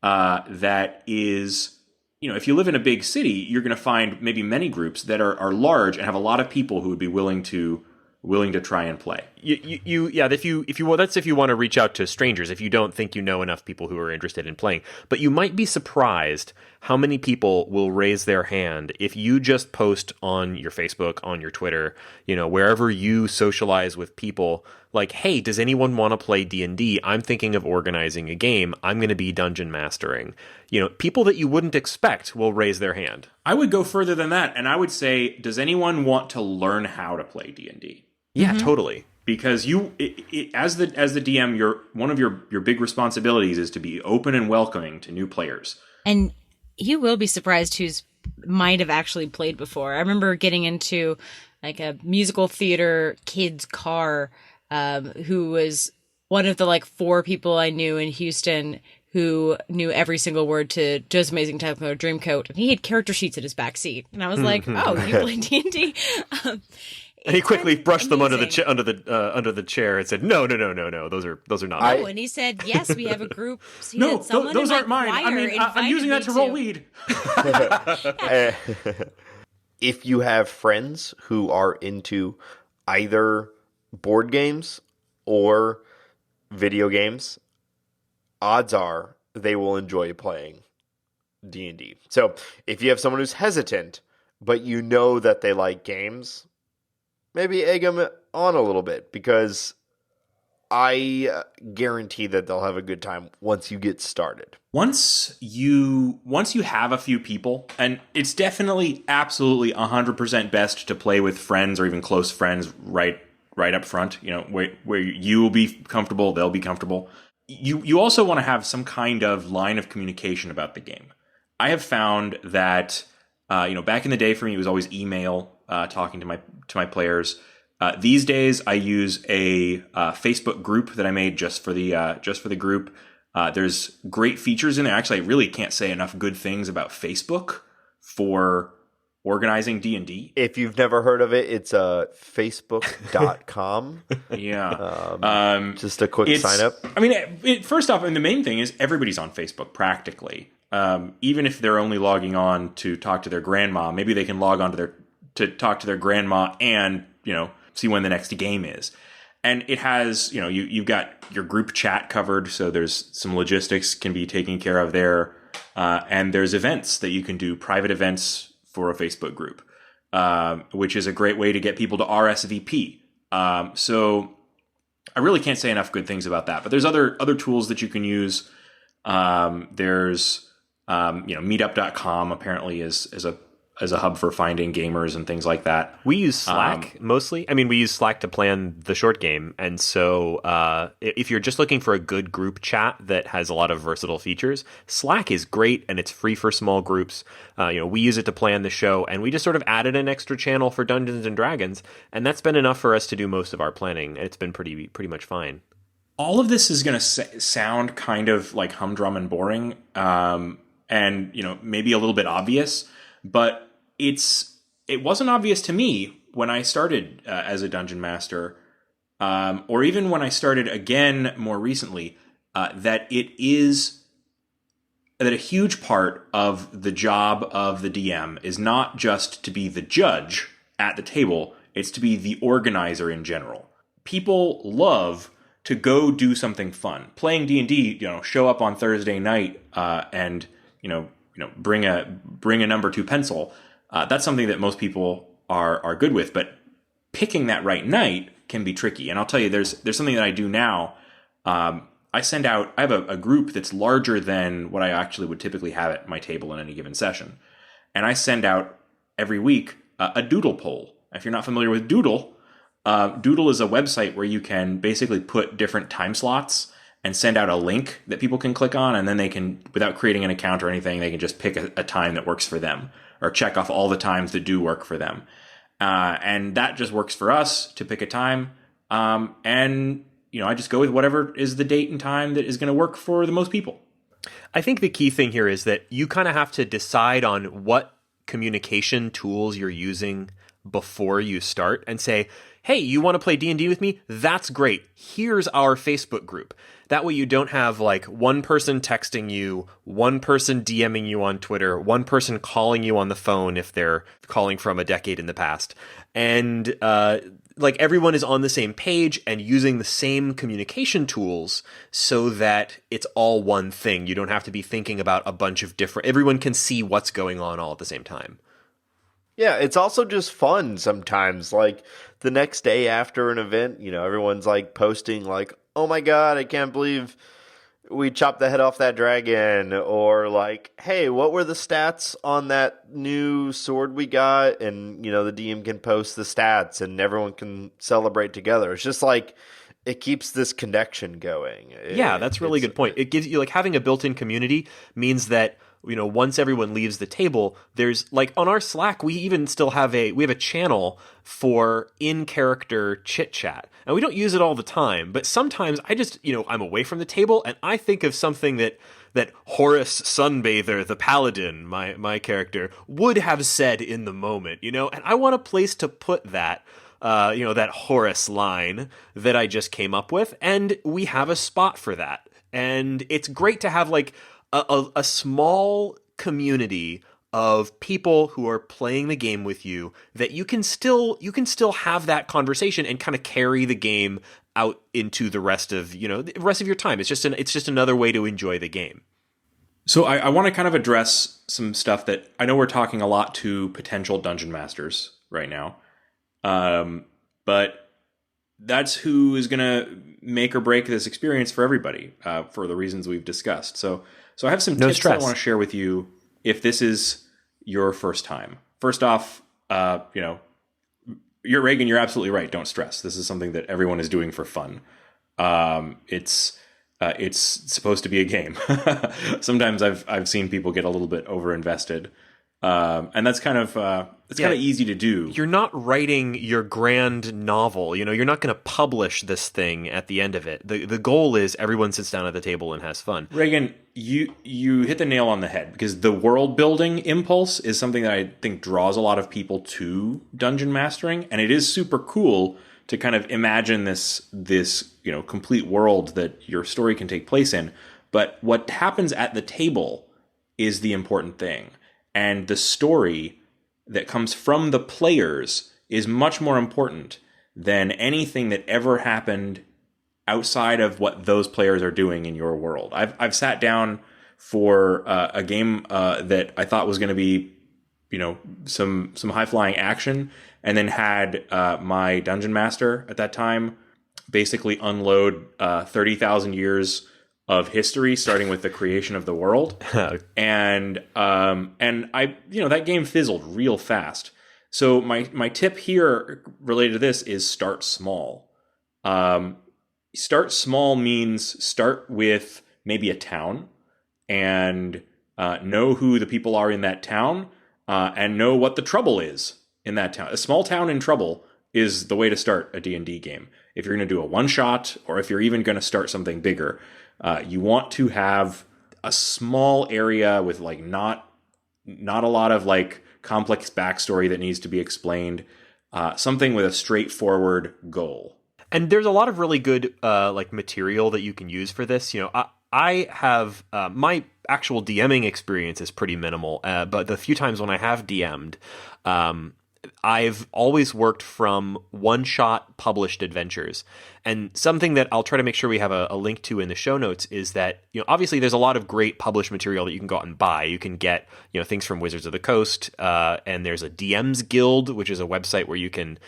that is, if you live in a big city, you're going to find maybe many groups that are large and have a lot of people who would be willing to try and play. If you want to reach out to strangers, if you don't think you know enough people who are interested in playing. But you might be surprised how many people will raise their hand if you just post on your Facebook, on your Twitter, wherever you socialize with people, like, hey, does anyone want to play D&D? I'm thinking of organizing a game. I'm going to be dungeon mastering. People that you wouldn't expect will raise their hand. I would go further than that, and I would say, does anyone want to learn how to play D&D? Yeah, totally. Because as the DM, one of your big responsibilities is to be open and welcoming to new players. And you will be surprised who's might have actually played before. I remember getting into like a musical theater kid's car, who was one of the 4 people I knew in Houston who knew every single word to Joe's Amazing Technicolor Dreamcoat. And he had character sheets in his back seat. And I was like, oh, you play D&D? And he quickly brushed them under the chair and said, "No, those are not." Oh, and he said, "Yes, we have a group." So no, those aren't mine. I'm using that to roll weed. If you have friends who are into either board games or video games, odds are they will enjoy playing D&D. So if you have someone who's hesitant, but you know that they like games, maybe egg them on a little bit, because I guarantee that they'll have a good time once you get started. Once you have a few people, and it's definitely absolutely 100% best to play with friends or even close friends right up front, where you will be comfortable, they'll be comfortable. You also want to have some kind of line of communication about the game. I have found that back in the day for me, it was always email, talking to my players. These days, I use a Facebook group that I made just for the group. There's great features in there. Actually, I really can't say enough good things about Facebook for organizing D&D. If you've never heard of it, it's facebook.com. Yeah. Just a quick sign up. I mean, first off, and the main thing is everybody's on Facebook practically. Even if they're only logging on to talk to their grandma, maybe they can log on to talk to their grandma and, see when the next game is. And it has, you've got your group chat covered, so there's some logistics can be taken care of there. And there's events that you can do, private events for a Facebook group, which is a great way to get people to RSVP. So I really can't say enough good things about that. But there's other tools that you can use. There's meetup.com apparently is a hub for finding gamers and things like that. We use Slack mostly. I mean, we use Slack to plan the short game. And so if you're just looking for a good group chat that has a lot of versatile features, Slack is great and it's free for small groups. We use it to plan the show, and we just sort of added an extra channel for Dungeons and Dragons, and that's been enough for us to do most of our planning. It's been pretty much fine. All of this is going to sound kind of like humdrum and boring, and maybe a little bit obvious, but it wasn't obvious to me when I started as a dungeon master, or even when I started again more recently, that a huge part of the job of the DM is not just to be the judge at the table, it's to be the organizer in general. People love to go do something fun. Playing D&D, show up on Thursday night and bring a number 2 pencil. That's something that most people are good with, but picking that right night can be tricky. And I'll tell you, there's something that I do now. I have a group that's larger than what I actually would typically have at my table in any given session. And I send out every week a doodle poll. If you're not familiar with Doodle, Doodle is a website where you can basically put different time slots and send out a link that people can click on, and then they can, without creating an account or anything, they can just pick a time that works for them, or check off all the times that do work for them. And that just works for us to pick a time. And I just go with whatever is the date and time that is going to work for the most people. I think the key thing here is that you kind of have to decide on what communication tools you're using before you start and say, hey, you want to play D&D with me? That's great. Here's our Facebook group. That way you don't have like one person texting you, one person DMing you on Twitter, one person calling you on the phone if they're calling from a decade in the past. And like everyone is on the same page and using the same communication tools so that it's all one thing. You don't have to be thinking about a bunch of different, everyone can see what's going on all at the same time. Yeah, it's also just fun sometimes. Like the next day after an event, everyone's like posting like, oh my God, I can't believe we chopped the head off that dragon. Or like, hey, what were the stats on that new sword we got? And, the DM can post the stats and everyone can celebrate together. It's just like, it keeps this connection going. Yeah, that's a really good point. It gives you, like, having a built-in community means that, once everyone leaves the table, there's like on our Slack, we even still have a channel for in-character chit chat. And we don't use it all the time, but sometimes I just, I'm away from the table and I think of something that Horus Sunbather, the paladin, my character, would have said in the moment, and I want a place to put that. That Horus line that I just came up with, and we have a spot for that. And it's great to have like a small community of people who are playing the game with you that you can still have that conversation and kind of carry the game out into the rest of your time. It's just another way to enjoy the game. So I want to kind of address some stuff that I know we're talking a lot to potential dungeon masters right now. But that's who is going to make or break this experience for everybody, for the reasons we've discussed. So I have some tips that I want to share with you if this is your first time. First off, you're Reagan, you're absolutely right. Don't stress. This is something that everyone is doing for fun. It's supposed to be a game. Sometimes I've seen people get a little bit overinvested. And that's kind of kind of easy to do. You're not writing your grand novel. You're not going to publish this thing at the end of it. The goal is everyone sits down at the table and has fun. Reagan, you hit the nail on the head, because the world building impulse is something that I think draws a lot of people to dungeon mastering, and it is super cool to kind of imagine this complete world that your story can take place in. But what happens at the table is the important thing. And the story that comes from the players is much more important than anything that ever happened outside of what those players are doing in your world. I've sat down for a game that I thought was going to be, some high flying action, and then had my dungeon master at that time basically unload 30,000 years of history, starting with the creation of the world. and I, that game fizzled real fast. So my tip here related to this is start small. Start small means start with maybe a town and know who the people are in that town, and know what the trouble is in that town. A small town in trouble is the way to start a D&D game. If you're going to do a one-shot, or if you're even going to start something bigger, you want to have a small area with like not a lot of like complex backstory that needs to be explained. Something with a straightforward goal. And there's a lot of really good like material that you can use for this. I have my actual DMing experience is pretty minimal, but the few times when I have DM'd, I've always worked from one-shot published adventures. And something that I'll try to make sure we have a link to in the show notes is that, obviously there's a lot of great published material that you can go out and buy. You can get, things from Wizards of the Coast, and there's a DM's Guild, which is a website where you can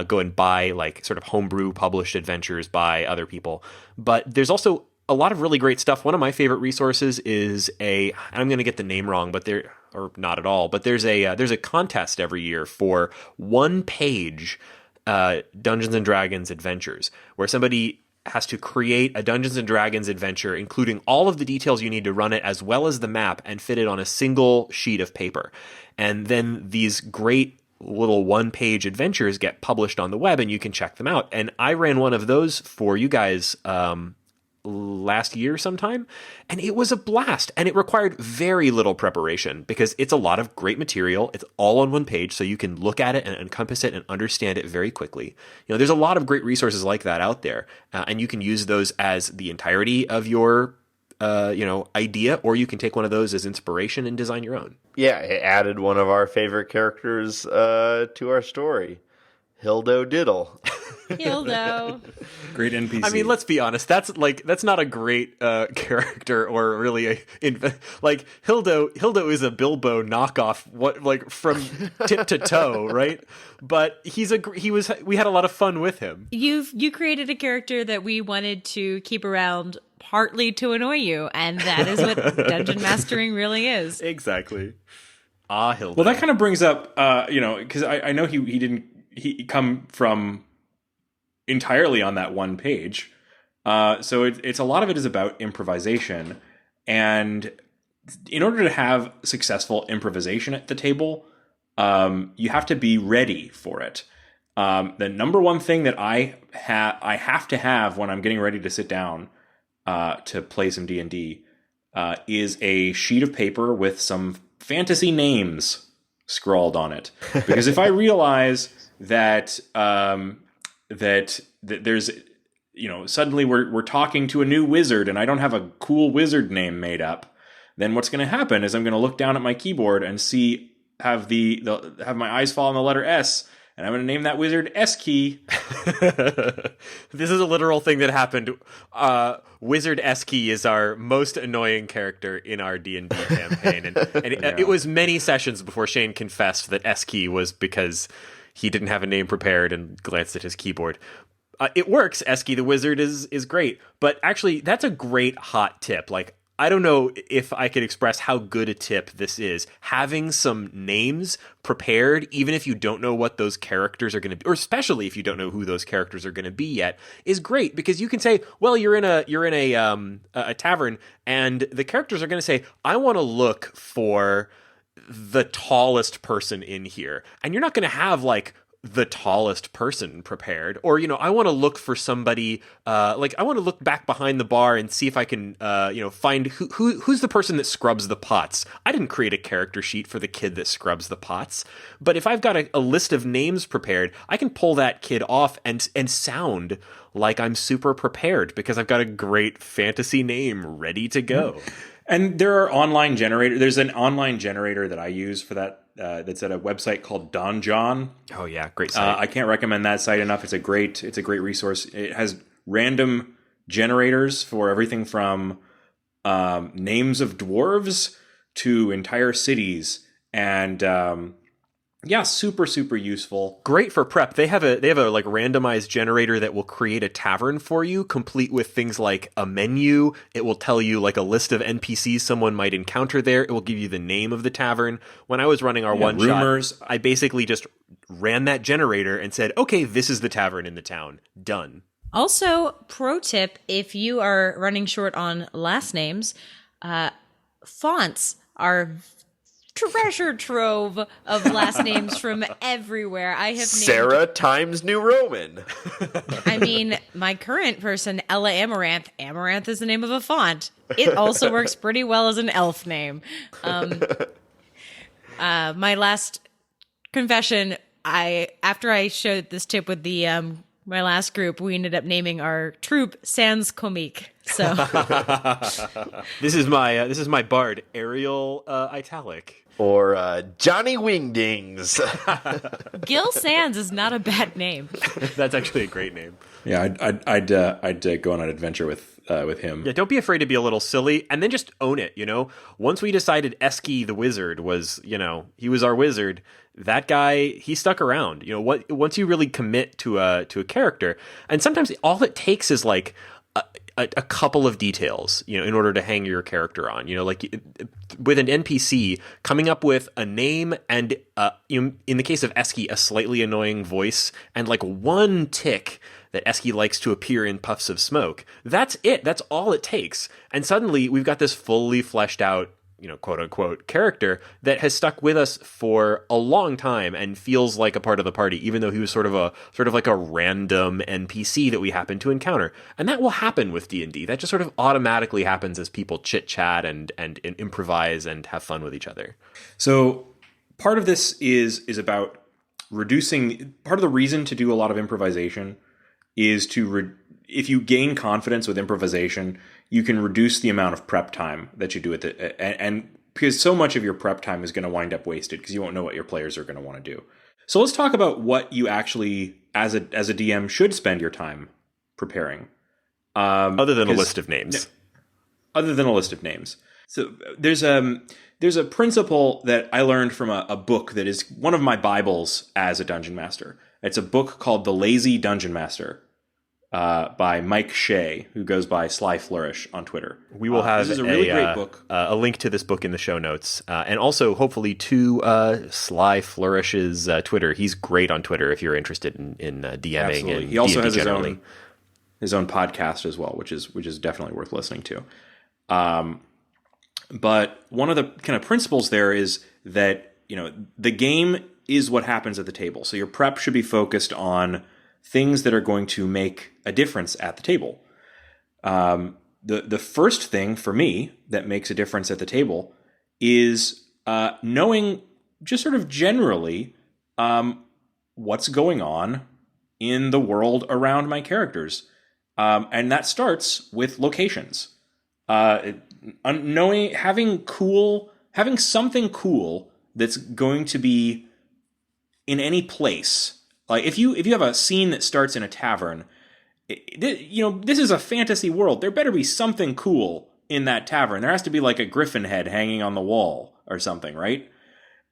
go and buy like sort of homebrew published adventures by other people. But there's also a lot of really great stuff. One of my favorite resources is I'm going to get the name wrong, but or not at all, but there's a contest every year for one-page Dungeons and Dragons adventures, where somebody has to create a Dungeons and Dragons adventure, including all of the details you need to run it, as well as the map, and fit it on a single sheet of paper. And then these great little one-page adventures get published on the web, and you can check them out. And I ran one of those for you guys last year sometime, and it was a blast, and it required very little preparation because it's a lot of great material. It's all on one page, so you can look at it and encompass it and understand it very quickly. There's a lot of great resources like that out there, and you can use those as the entirety of your idea, or you can take one of those as inspiration and design your own. Yeah, it added one of our favorite characters to our story, Hildo Diddle. Hildo. Great NPC. I mean, let's be honest. That's not a great character, or really Hildo is a Bilbo knockoff. From tip to toe, right? But we had a lot of fun with him. You created a character that we wanted to keep around partly to annoy you, and that is what dungeon mastering really is. Exactly. Hildo. Well, that kind of brings up, because I know he come from entirely on that one page. So it's a lot of it is about improvisation. And in order to have successful improvisation at the table, you have to be ready for it. The number one thing that I have to have when I'm getting ready to sit down to play some D&D is a sheet of paper with some fantasy names scrawled on it. Because if I realize that there's, suddenly we're talking to a new wizard and I don't have a cool wizard name made up, then what's going to happen is I'm going to look down at my keyboard and have my eyes fall on the letter S, and I'm going to name that wizard S-Key. This is a literal thing that happened. Wizard S-Key is our most annoying character in our D&D campaign, and it was many sessions before Shane confessed that S-Key was because he didn't have a name prepared and glanced at his keyboard. It works. Esky the Wizard is great. But actually, that's a great hot tip. I don't know if I could express how good a tip this is. Having some names prepared, even if you don't know what those characters are going to be, or especially if you don't know who those characters are going to be yet, is great, because you can say, well, you're in a tavern, and the characters are going to say, I want to look for the tallest person in here, and you're not going to have the tallest person prepared, or I want to look for somebody I want to look back behind the bar and see if I can find who's the person that scrubs the pots. I didn't create a character sheet for the kid that scrubs the pots, but if I've got a list of names prepared, I can pull that kid off and sound like I'm super prepared because I've got a great fantasy name ready to go. And there are online generators. There's an online generator that I use for that. That's at a website called Donjon. Oh yeah, great site. I can't recommend that site enough. It's a great resource. It has random generators for everything from names of dwarves to entire cities, and super useful. Great for prep. They have a randomized generator that will create a tavern for you, complete with things like a menu. It will tell you a list of NPCs someone might encounter there. It will give you the name of the tavern. When I was running our one shot, I basically just ran that generator and said, okay, this is the tavern in the town. Done. Also, pro tip, if you are running short on last names, fonts are treasure trove of last names from everywhere. I have named Sarah Times New Roman. I mean, my current person, Ella Amaranth. Amaranth is the name of a font. It also works pretty well as an elf name. My last confession, after I showed this tip with the my last group, we ended up naming our troop Sans Comique. So this is my bard, Ariel Italic. Or Johnny Wingdings. Gil Sands is not a bad name. That's actually a great name. Yeah, I'd go on an adventure with him. Yeah, don't be afraid to be a little silly, and then just own it. Once we decided Eski the wizard was, he was our wizard. That guy, he stuck around. Once you really commit to a character, and sometimes all it takes is like a couple of details, in order to hang your character on. Like with an NPC, coming up with a name and, in the case of Eski, a slightly annoying voice and like one tick that Eski likes to appear in puffs of smoke. That's it. That's all it takes. And suddenly we've got this fully fleshed out, quote unquote character that has stuck with us for a long time and feels like a part of the party, even though he was sort of like a random NPC that we happen to encounter. And that will happen with D&D. That just sort of automatically happens as people chit chat and improvise and have fun with each other. So part of this is about reducing. Part of the reason to do a lot of improvisation is if you gain confidence with improvisation, you can reduce the amount of prep time that you do at and because so much of your prep time is going to wind up wasted because you won't know what your players are going to want to do. So let's talk about what you actually, as a DM, should spend your time preparing. Other than a list of names. Other than a list of names. So there's a principle that I learned from a book that is one of my Bibles as a dungeon master. It's a book called The Lazy Dungeon Master. By Mike Shea, who goes by Sly Flourish on Twitter. We will have this is a really great book. A link to this book in the show notes, and also hopefully to Sly Flourish's Twitter. He's great on Twitter if you're interested in DMing. Absolutely. And he also D&D has generally. his own podcast as well, which is definitely worth listening to. But one of the kind of principles there is that the game is what happens at the table. So your prep should be focused on things that are going to make a difference at the table. The first thing for me that makes a difference at the table is knowing just sort of generally what's going on in the world around my characters. And that starts with locations. Having something cool that's going to be in any place. Like if you have a scene that starts in a tavern, this is a fantasy world. There better be something cool in that tavern. There has to be like a griffin head hanging on the wall or something, right?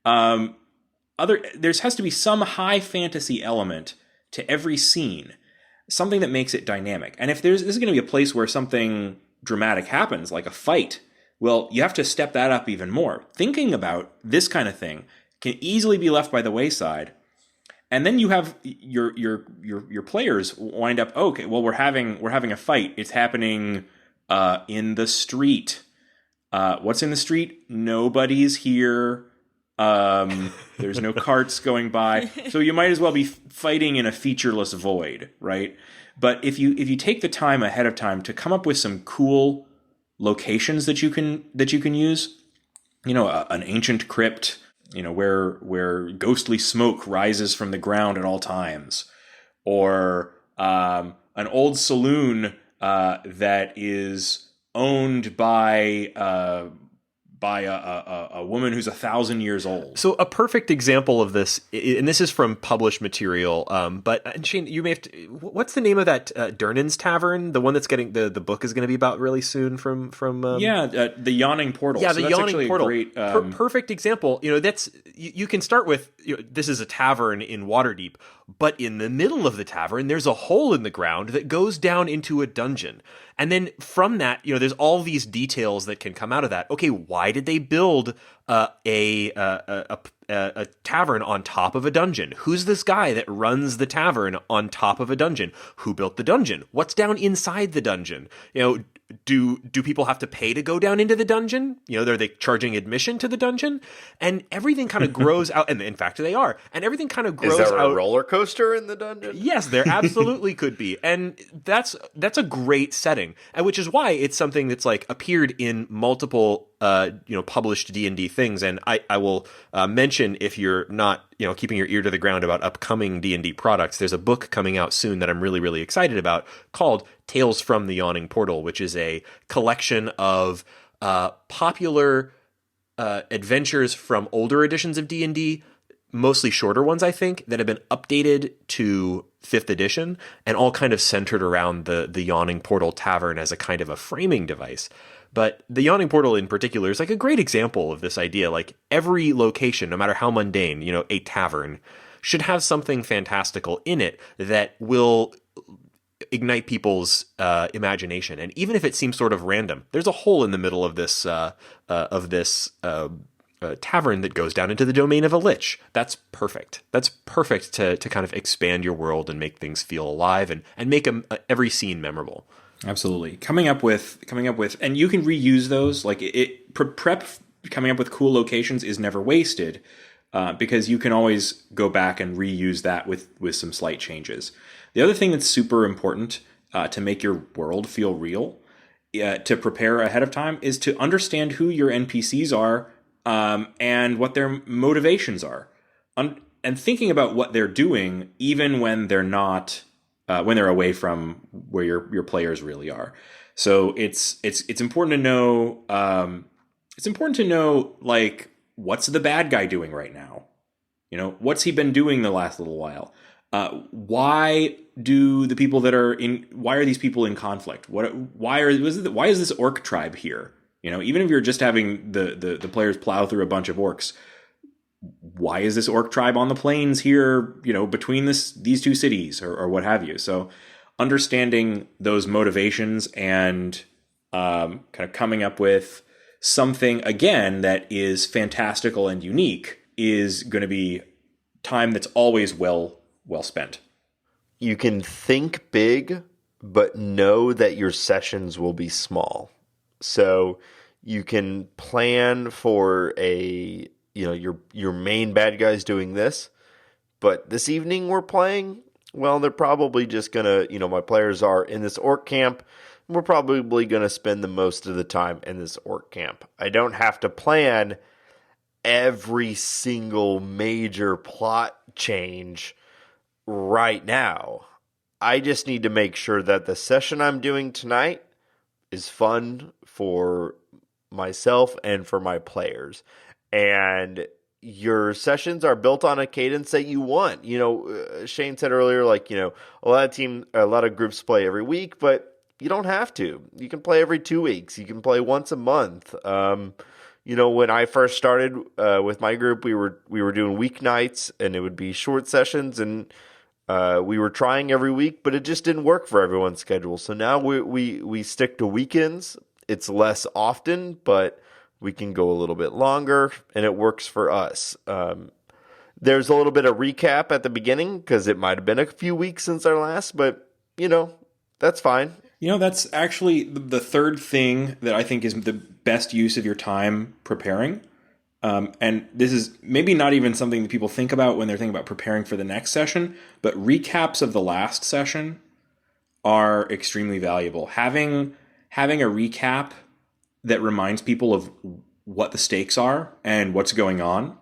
There has to be some high fantasy element to every scene, something that makes it dynamic. And if this is going to be a place where something dramatic happens, like a fight, well, you have to step that up even more. Thinking about this kind of thing can easily be left by the wayside. And then you have your players wind up, okay, well, we're having a fight. It's happening in the street. What's in the street? Nobody's here. There's no carts going by. So you might as well be fighting in a featureless void, right? But if you take the time ahead of time to come up with some cool locations that you can use, an ancient crypt, where ghostly smoke rises from the ground at all times, or an old saloon that is owned by a woman who's 1,000 years old. So a perfect example of this, and this is from published material, but Shane, you may have to, what's the name of that Durnan's Tavern? The one that's getting, the book is going to be about really soon from the Yawning Portal. Yeah, so the that's Yawning Portal. Great, perfect example. That's, you can start with, this is a tavern in Waterdeep, but in the middle of the tavern, there's a hole in the ground that goes down into a dungeon. And then from that, there's all these details that can come out of that. Okay, why did they build a tavern on top of a dungeon? Who's this guy that runs the tavern on top of a dungeon? Who built the dungeon? What's down inside the dungeon? Do people have to pay to go down into the dungeon? Are they charging admission to the dungeon? And everything kind of grows out, and in fact they are. And everything kind of grows out. Is there a roller coaster in the dungeon? Yes, there absolutely could be. And that's a great setting. And which is why it's something that's like appeared in multiple published D&D things. And I will mention, if you're not keeping your ear to the ground about upcoming D&D products, there's a book coming out soon that I'm really, really excited about called Tales from the Yawning Portal, which is a collection of popular adventures from older editions of D&D, mostly shorter ones, I think, that have been updated to 5th edition and all kind of centered around the Yawning Portal Tavern as a kind of a framing device. But the Yawning Portal in particular is like a great example of this idea. Like every location, no matter how mundane, a tavern should have something fantastical in it that will ignite people's imagination. And even if it seems sort of random, there's a hole in the middle of this tavern that goes down into the domain of a lich. That's perfect. That's perfect to kind of expand your world and make things feel alive and make every scene memorable. Absolutely. Coming up with, and you can reuse those. Like prep, coming up with cool locations is never wasted, because you can always go back and reuse that with some slight changes. The other thing that's super important to make your world feel real, to prepare ahead of time, is to understand who your NPCs are, and what their motivations are, and thinking about what they're doing, even when they're not. When they're away from where your players really are. So it's important to know. It's important to know, like, what's the bad guy doing right now? What's he been doing the last little while? Why do the people that are in? Why are these people in conflict? Why is this orc tribe here? Even if you're just having the players plow through a bunch of orcs. Why is this orc tribe on the plains here, between these two cities or what have you? So understanding those motivations and kind of coming up with something, again, that is fantastical and unique is going to be time that's always well spent. You can think big, but know that your sessions will be small. So you can plan for your main bad guy's doing this, but this evening we're playing, well, they're probably just gonna, my players are in this orc camp. We're probably gonna spend the most of the time in this orc camp. I don't have to plan every single major plot change right now. I just need to make sure that the session I'm doing tonight is fun for myself and for my players. And your sessions are built on a cadence that you want. Shane said earlier, a lot of groups play every week, but you don't have to. You can play every 2 weeks. You can play once a month. When I first started with my group, we were doing weeknights, and it would be short sessions, and we were trying every week, but it just didn't work for everyone's schedule. So now we stick to weekends. It's less often, but we can go a little bit longer, and it works for us. There's a little bit of recap at the beginning because it might have been a few weeks since our last, but, that's fine. That's actually the third thing that I think is the best use of your time preparing. And this is maybe not even something that people think about when they're thinking about preparing for the next session, but recaps of the last session are extremely valuable. Having a recap that reminds people of what the stakes are and what's going on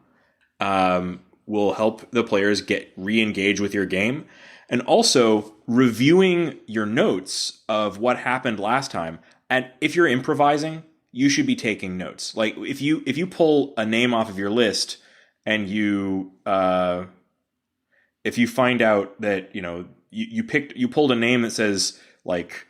will help the players get re-engaged with your game. And also reviewing your notes of what happened last time. And if you're improvising, you should be taking notes. Like if you pull a name off of your list and if you find out that you pulled a name that says like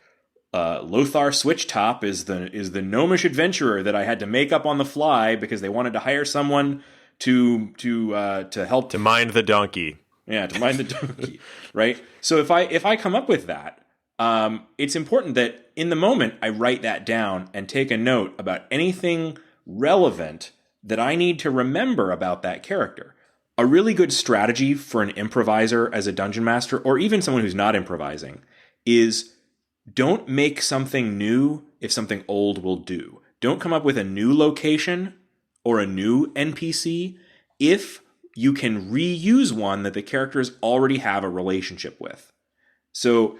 Lothar Switchtop is the gnomish adventurer that I had to make up on the fly because they wanted to hire someone to help to mind the donkey. Yeah, to mind the donkey, right? So if I come up with that, it's important that in the moment I write that down and take a note about anything relevant that I need to remember about that character. A really good strategy for an improviser as a dungeon master, or even someone who's not improvising, is don't make something new if something old will do. Don't come up with a new location or a new NPC if you can reuse one that the characters already have a relationship with. So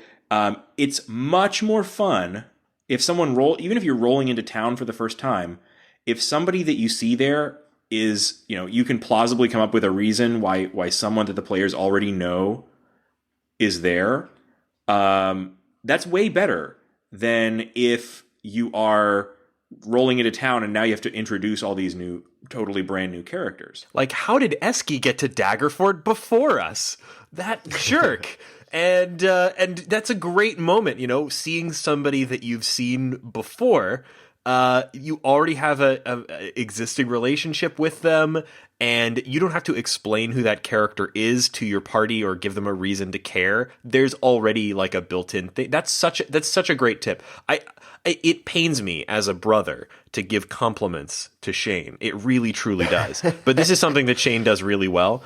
it's much more fun if someone even if you're rolling into town for the first time, if somebody that you see there is, you can plausibly come up with a reason why someone that the players already know is there. That's way better than if you are, rolling into town, and now you have to introduce all these new, totally brand new characters. Like, how did Eski get to Daggerford before us? That jerk. And that's a great moment, you know, seeing somebody that you've seen before. You already have a existing relationship with them, and you don't have to explain who that character is to your party or give them a reason to care. There's already like a built-in thing. That's such a great tip. It pains me as a brother to give compliments to Shane. It really, truly does. But this is something that Shane does really well.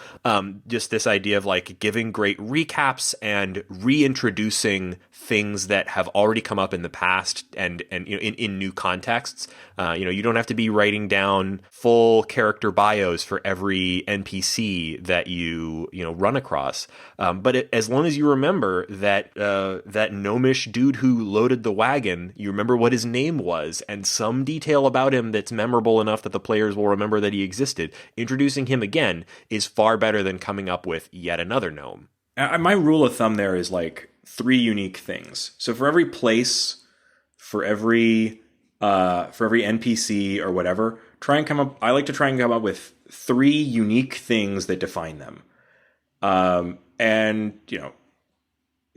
Just this idea of like giving great recaps and reintroducing things that have already come up in the past and you know, in new contexts. You know, you don't have to be writing down full character bios for every NPC that you know run across. But as long as you remember that that gnomish dude who loaded the wagon, you remember what his name was and some detail about him that's memorable enough that the players will remember that he existed. Introducing him again is far better than coming up with yet another gnome. My rule of thumb there is like 3 unique things. So for every place, for every NPC or whatever, I like to try and come up with 3 unique things that define them. And you know,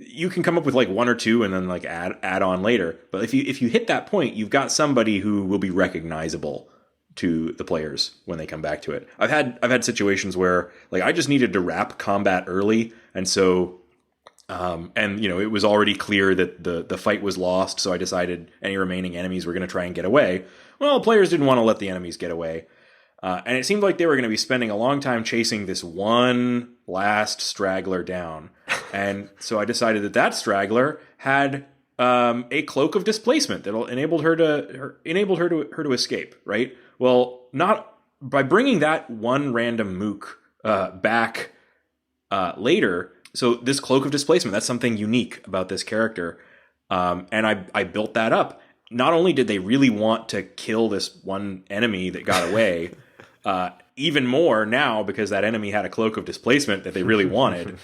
you can come up with like 1 or 2 and then like add on later. But if you hit that point, you've got somebody who will be recognizable to the players when they come back to it. I've had situations where like I just needed to wrap combat early, and so and you know, it was already clear that the fight was lost, so I decided any remaining enemies were going to try and get away. Well, players didn't want to let the enemies get away. And it seemed like they were going to be spending a long time chasing this one last straggler down. And so I decided that straggler had a cloak of displacement that enabled her to escape, right? Well, not by bringing that one random mook back later. So this cloak of displacement, that's something unique about this character. And I built that up. Not only did they really want to kill this one enemy that got away, even more now because that enemy had a cloak of displacement that they really wanted.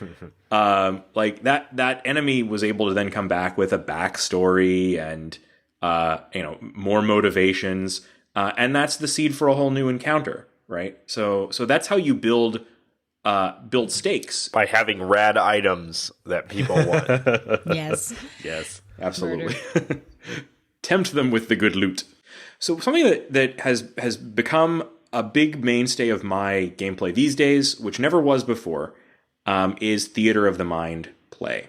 Like that enemy was able to then come back with a backstory and you know, more motivations, and that's the seed for a whole new encounter, right? So that's how you build stakes by having rad items that people want. Yes, absolutely. Tempt them with the good loot. So something that has become a big mainstay of my gameplay these days, which never was before, is Theater of the Mind play.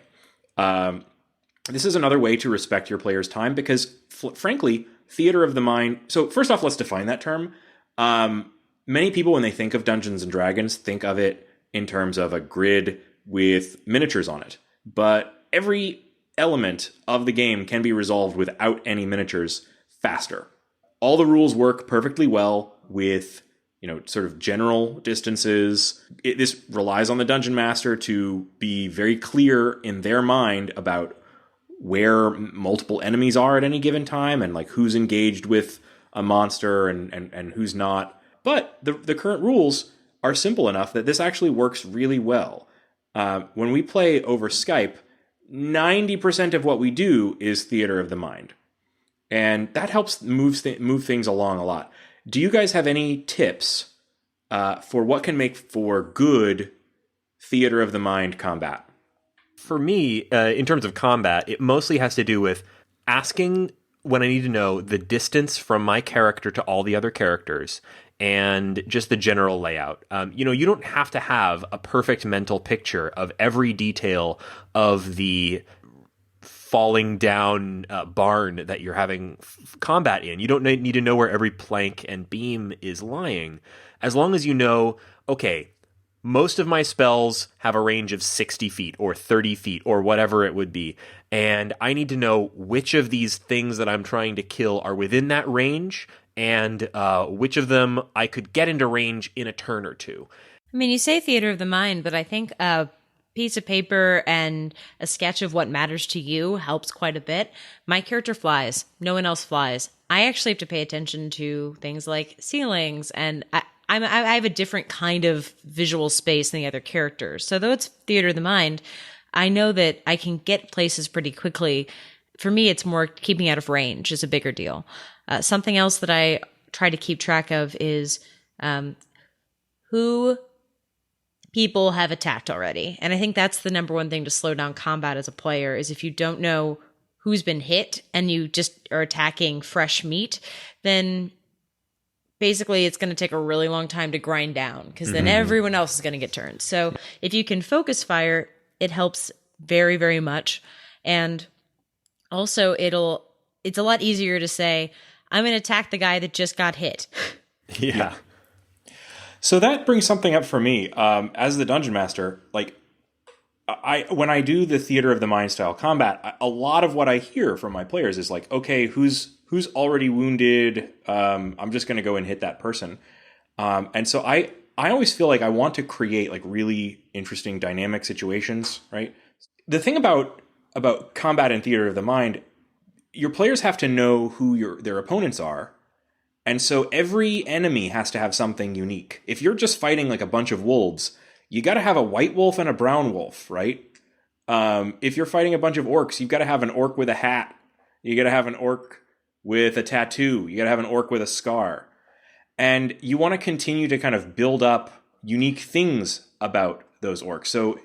This is another way to respect your player's time because, frankly, Theater of the Mind... So first off, let's define that term. Many people, when they think of Dungeons & Dragons, think of it in terms of a grid with miniatures on it. But every element of the game can be resolved without any miniatures faster. All the rules work perfectly well with, you know, sort of general distances. This relies on the dungeon master to be very clear in their mind about where multiple enemies are at any given time and like who's engaged with a monster and who's not. But the current rules are simple enough that this actually works really well. When we play over Skype, 90% of what we do is Theater of the Mind. And that helps move things along a lot. Do you guys have any tips for what can make for good Theater of the Mind combat? For me, in terms of combat, it mostly has to do with asking when I need to know the distance from my character to all the other characters and just the general layout. You know, you don't have to have a perfect mental picture of every detail of the falling down barn that you're having combat in. You don't need to know where every plank and beam is lying. As long as you know, okay, most of my spells have a range of 60 feet or 30 feet or whatever it would be. And I need to know which of these things that I'm trying to kill are within that range and which of them I could get into range in a turn or two. I mean, you say Theater of the Mind, but I think a piece of paper and a sketch of what matters to you helps quite a bit. My character flies. No one else flies. I actually have to pay attention to things like ceilings, and I have a different kind of visual space than the other characters. So though it's Theater of the Mind, I know that I can get places pretty quickly. For me, it's more keeping out of range is a bigger deal. Something else that I try to keep track of is who people have attacked already. And I think that's the number one thing to slow down combat as a player, is if you don't know who's been hit and you just are attacking fresh meat, then basically it's going to take a really long time to grind down, because then everyone else is going to get turned. So if you can focus fire, it helps very, very much. And also it's a lot easier to say, I'm going to attack the guy that just got hit. Yeah. So that brings something up for me. As the dungeon master, like, when I do the theater of the mind style combat, a lot of what I hear from my players is like, okay, who's already wounded? I'm just going to go and hit that person. And so I always feel like I want to create like really interesting dynamic situations, right? The thing about combat and theater of the mind, your players have to know who their opponents are. And so every enemy has to have something unique. If you're just fighting like a bunch of wolves, you got to have a white wolf and a brown wolf, right? If you're fighting a bunch of orcs, you've got to have an orc with a hat. You got to have an orc with a tattoo. You got to have an orc with a scar. And you want to continue to kind of build up unique things about those orcs. So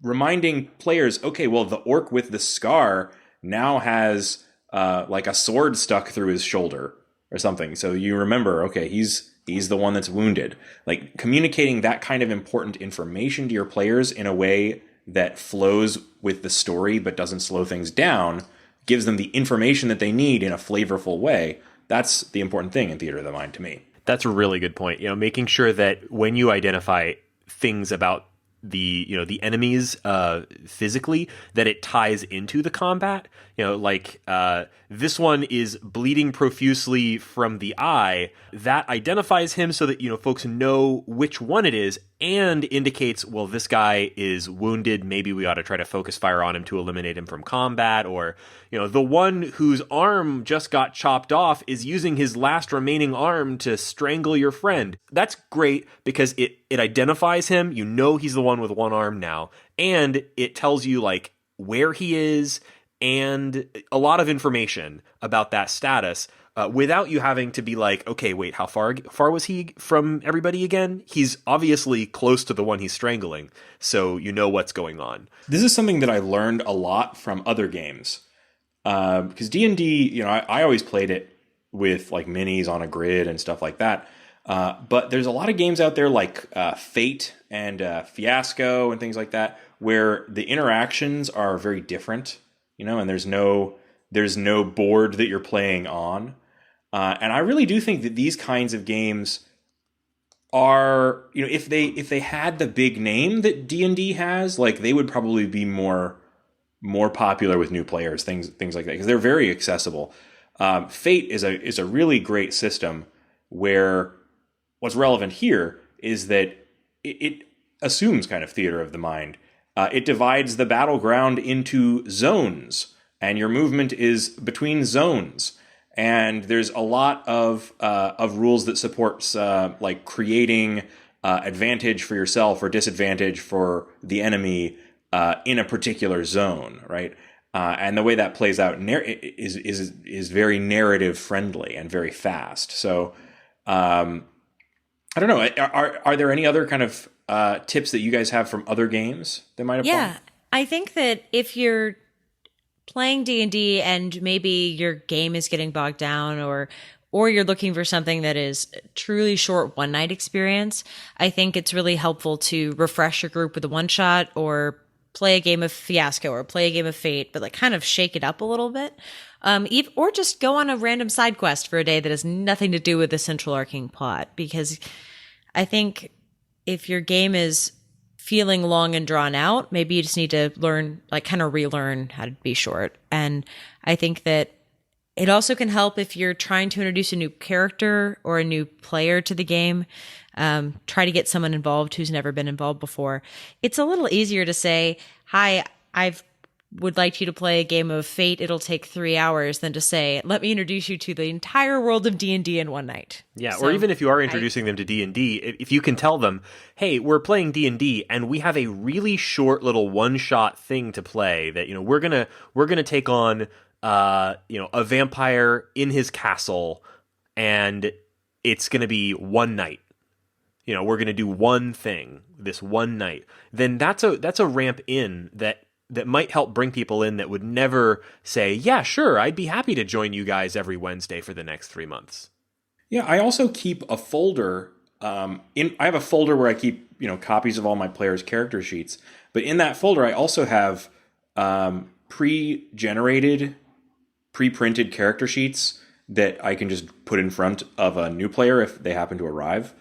reminding players, okay, well, the orc with the scar now has like a sword stuck through his shoulder or something. So you remember, okay, he's the one that's wounded. Like, communicating that kind of important information to your players in a way that flows with the story but doesn't slow things down, gives them the information that they need in a flavorful way. That's the important thing in theater of the mind to me. That's a really good point. Making sure that when you identify things about the enemies physically, that it ties into the combat. Like this one is bleeding profusely from the eye. That identifies him so that folks know which one it is, and indicates, well, this guy is wounded. Maybe we ought to try to focus fire on him to eliminate him from combat. Or the one whose arm just got chopped off is using his last remaining arm to strangle your friend. That's great because it identifies him. He's the one with one arm now, and it tells you like where he is and a lot of information about that status without you having to be like, okay, wait, how far was he from everybody again? He's obviously close to the one he's strangling, so you know what's going on. This is something that I learned a lot from other games, because D&D, I always played it with like minis on a grid and stuff like that. But there's a lot of games out there like Fate and Fiasco and things like that, where the interactions are very different, and there's no board that you're playing on. And I really do think that these kinds of games are, if they had the big name that D&D has, like, they would probably be more popular with new players, things like that, because they're very accessible. Fate is a really great system where what's relevant here is that it assumes kind of theater of the mind. It divides the battleground into zones, and your movement is between zones. And there's a lot of rules that supports like creating advantage for yourself or disadvantage for the enemy in a particular zone, right? And the way that plays out is very narrative friendly and very fast. So I don't know. Are there any other kind of tips that you guys have from other games that might apply? Yeah, I think that if you're playing D&D and maybe your game is getting bogged down, or you're looking for something that is truly short one night experience, I think it's really helpful to refresh your group with a one shot, or play a game of Fiasco, or play a game of Fate, but like kind of shake it up a little bit. Or just go on a random side quest for a day that has nothing to do with the central arcing plot. Because I think if your game is feeling long and drawn out, maybe you just need to relearn how to be short. And I think that it also can help if you're trying to introduce a new character or a new player to the game. Try to get someone involved who's never been involved before. It's a little easier to say, hi, would like you to play a game of Fate. It'll take 3 hours, than to say, let me introduce you to the entire world of D&D in one night. Yeah, or even if you are introducing them to D&D, if you can tell them, hey, we're playing D&D and we have a really short little one-shot thing to play that, we're gonna take on a vampire in his castle, and it's going to be one night. We're going to do one thing this one night. Then that's a ramp in that might help bring people in that would never say, yeah, sure, I'd be happy to join you guys every Wednesday for the next 3 months. Yeah, I also keep a folder. I have a folder where I keep copies of all my players' character sheets. But in that folder, I also have pre-generated, pre-printed character sheets that I can just put in front of a new player if they happen to arrive.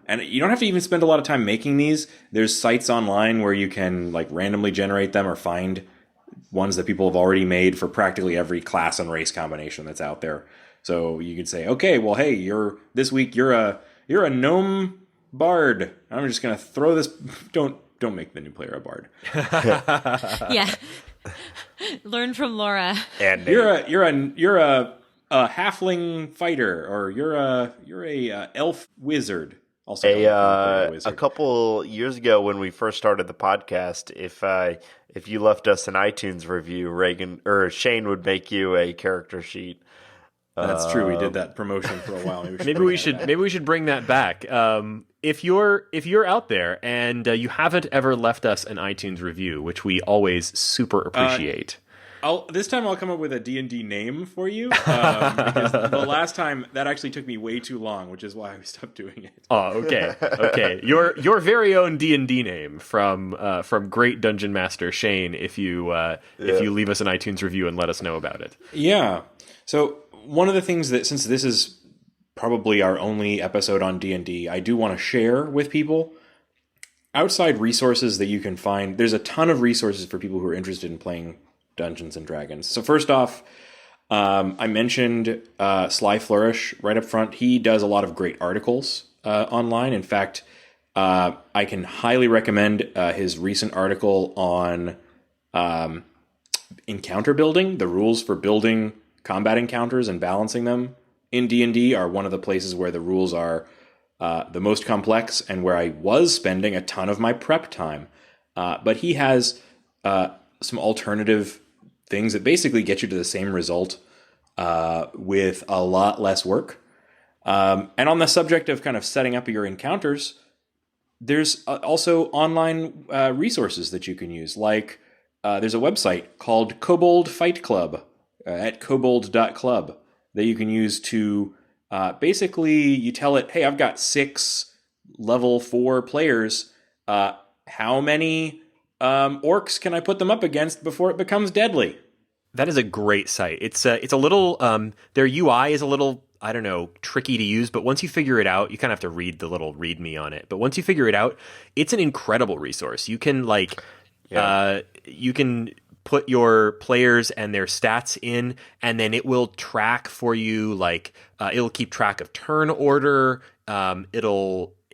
And you don't have to even spend a lot of time making these. There's sites online where you can randomly generate them or find ones that people have already made for practically every class and race combination that's out there. So you could say, okay, well, hey, this week you're a gnome bard. I'm just gonna throw this. Don't make the new player a bard. Yeah, learn from Laura. And you're a halfling fighter, or you're a elf wizard. Also, a couple years ago when we first started the podcast, if you left us an iTunes review, Reagan or Shane would make you a character sheet. That's true. We did that promotion for a while. Maybe we should bring that back. If you're out there and you haven't ever left us an iTunes review, which we always super appreciate. This time I'll come up with a D&D name for you, because the last time that actually took me way too long, which is why we stopped doing it. Oh, okay. Your very own D&D name from great Dungeon Master Shane. If you leave us an iTunes review and let us know about it. Yeah. So one of the things that, since this is probably our only episode on D&D, I do want to share with people outside resources that you can find. There's a ton of resources for people who are interested in playing Dungeons and Dragons. So first off, I mentioned Sly Flourish right up front. He does a lot of great articles online. In fact, I can highly recommend his recent article on encounter building. The rules for building combat encounters and balancing them in D&D are one of the places where the rules are the most complex and where I was spending a ton of my prep time. But he has some alternative things that basically get you to the same result with a lot less work. And on the subject of kind of setting up your encounters, there's also online resources that you can use. Like there's a website called Kobold Fight Club at kobold.club that you can use to basically, you tell it, hey, I've got 6 level 4 players. How many orcs can I put them up against before it becomes deadly? That is a great site. It's a little their UI is a little, I don't know, tricky to use, but once you figure it out, you kind of have to read the little README on it. But once you figure it out, it's an incredible resource. You can you can put your players and their stats in, and then it will track for you. It'll keep track of turn order.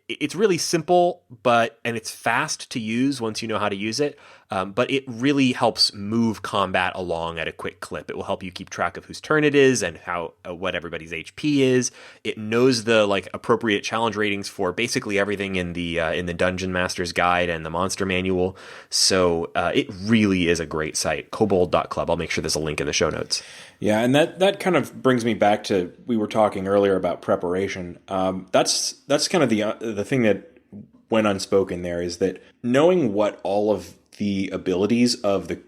It's really simple, and it's fast to use once you know how to use it. But it really helps move combat along at a quick clip. It will help you keep track of whose turn it is and how what everybody's HP is. It knows the appropriate challenge ratings for basically everything in the Dungeon Master's Guide and the Monster Manual. So it really is a great site. Kobold.club. I'll make sure there's a link in the show notes. Yeah, and that kind of brings me back to, we were talking earlier about preparation. That's kind of the thing that went unspoken there, is that knowing what all of the abilities of the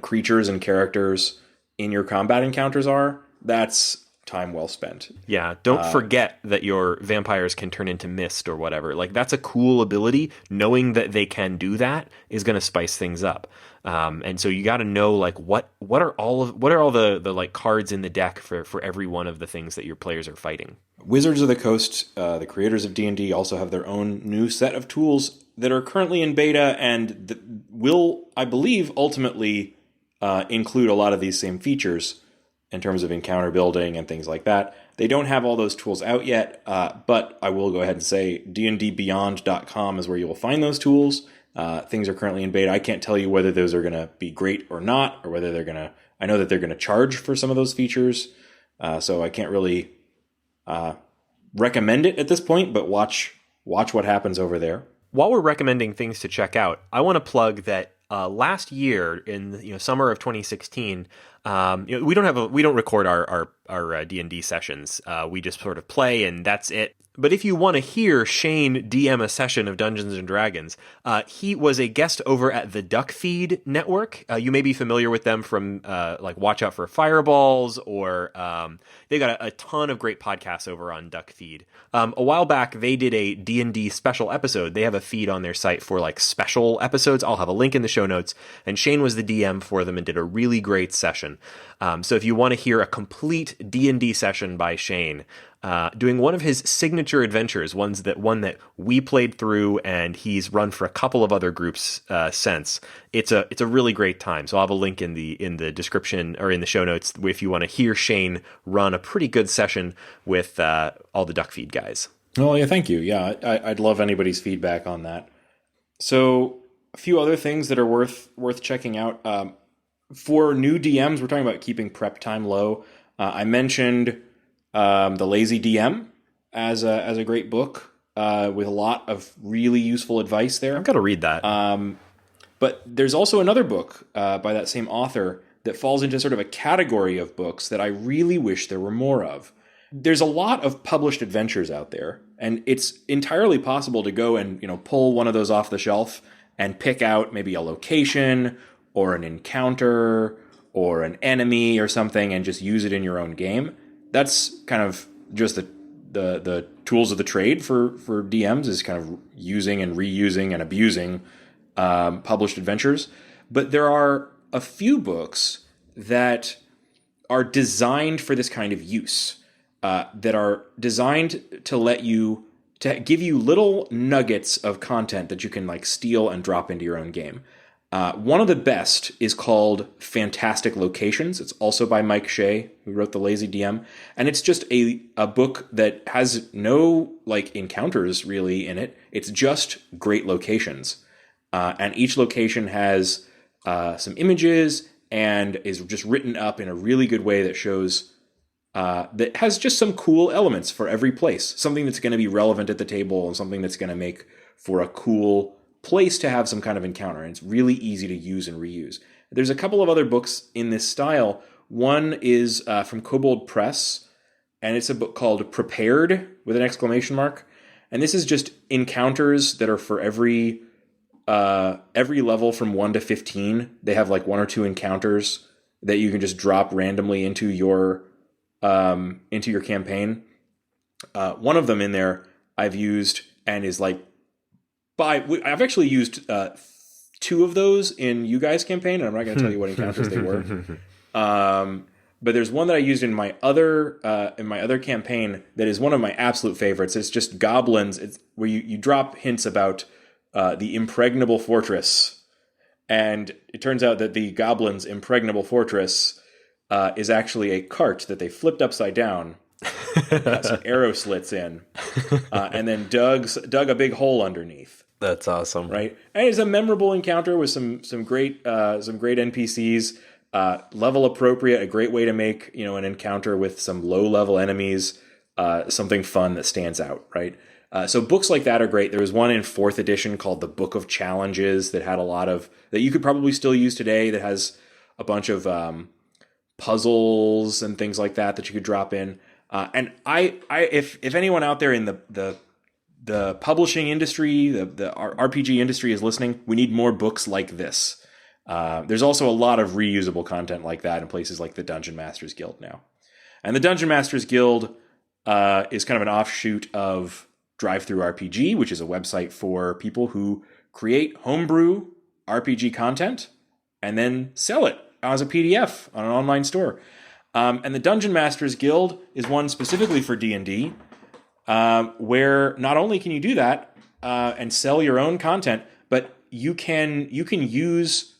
creatures and characters in your combat encounters are, that's time well spent. Yeah, don't forget that your vampires can turn into mist or whatever. That's a cool ability. Knowing that they can do that is going to spice things up. And so you got to know what are all the cards in the deck for every one of the things that your players are fighting. Wizards of the Coast, the creators of D&D, also have their own new set of tools that are currently in beta and will, I believe, ultimately include a lot of these same features in terms of encounter building and things like that. They don't have all those tools out yet, but I will go ahead and say dndbeyond.com is where you will find those tools. Things are currently in beta. I can't tell you whether those are going to be great or not, or whether they're going to... I know that they're going to charge for some of those features, so I can't really recommend it at this point, but watch what happens over there. While we're recommending things to check out, I want to plug that last year in summer of 2016, we don't record our D&D sessions. We just sort of play and that's it. But if you want to hear Shane DM a session of Dungeons and Dragons, he was a guest over at the Duckfeed Network. You may be familiar with them from like Watch Out for Fireballs, or they got a ton of great podcasts over on Duckfeed. A while back, they did a D&D special episode. They have a feed on their site for like special episodes. I'll have a link in the show notes. And Shane was the DM for them and did a really great session. So if you want to hear a complete D&D session by Shane, doing one of his signature adventures, one that we played through, and he's run for a couple of other groups since. It's a really great time. So I'll have a link in the description or in the show notes if you want to hear Shane run a pretty good session with all the Duckfeed guys. Oh yeah, thank you. Yeah, I'd love anybody's feedback on that. So a few other things that are worth checking out. For new DMs, we're talking about keeping prep time low. I mentioned The Lazy DM as a great book with a lot of really useful advice there. I've got to read that. But there's also another book by that same author that falls into sort of a category of books that I really wish there were more of. There's a lot of published adventures out there, and it's entirely possible to go and pull one of those off the shelf and pick out maybe a location or an encounter or an enemy or something and just use it in your own game. That's kind of just the tools of the trade for DMs, is kind of using and reusing and abusing published adventures. But there are a few books that are designed for this kind of use, that are designed to give you little nuggets of content that you can like steal and drop into your own game. One of the best is called Fantastic Locations. It's also by Mike Shea, who wrote The Lazy DM. And it's just a book that has no like encounters really in it. It's just great locations. And each location has some images and is just written up in a really good way that shows that has just some cool elements for every place. Something that's going to be relevant at the table and something that's going to make for a cool place to have some kind of encounter. And it's really easy to use and reuse. There's a couple of other books in this style. One is from Kobold Press, and it's a book called Prepared with an exclamation mark. And this is just encounters that are for every level from 1 to 15. They have like 1 or 2 encounters that you can just drop randomly into your campaign. One of them in there I've used and is like I've actually used 2 of those in you guys' campaign, and I'm not going to tell you what encounters they were. But there's one that I used in my other campaign that is one of my absolute favorites. It's just goblins. It's where you drop hints about the impregnable fortress, and it turns out that the goblins' impregnable fortress is actually a cart that they flipped upside down, got some arrow slits in, and then dug a big hole underneath. That's awesome, right? And it's a memorable encounter with some great NPCs, level appropriate, a great way to make an encounter with some low level enemies, something fun that stands out, right? So books like that are great. There was one in 4th edition called The Book of Challenges that had a lot of that you could probably still use today. That has a bunch of puzzles and things like that you could drop in. And if anyone out there in the publishing industry, the RPG industry is listening, we need more books like this. There's also a lot of reusable content like that in places like the Dungeon Masters Guild now. And the Dungeon Masters Guild is kind of an offshoot of DriveThruRPG, which is a website for people who create homebrew RPG content and then sell it as a PDF on an online store. And the Dungeon Masters Guild is one specifically for D&D, where not only can you do that and sell your own content, but you can use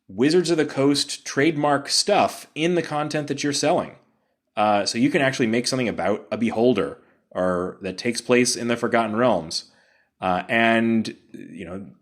Wizards of the Coast trademark stuff in the content that you're selling. So you can actually make something about a beholder or that takes place in the Forgotten Realms. And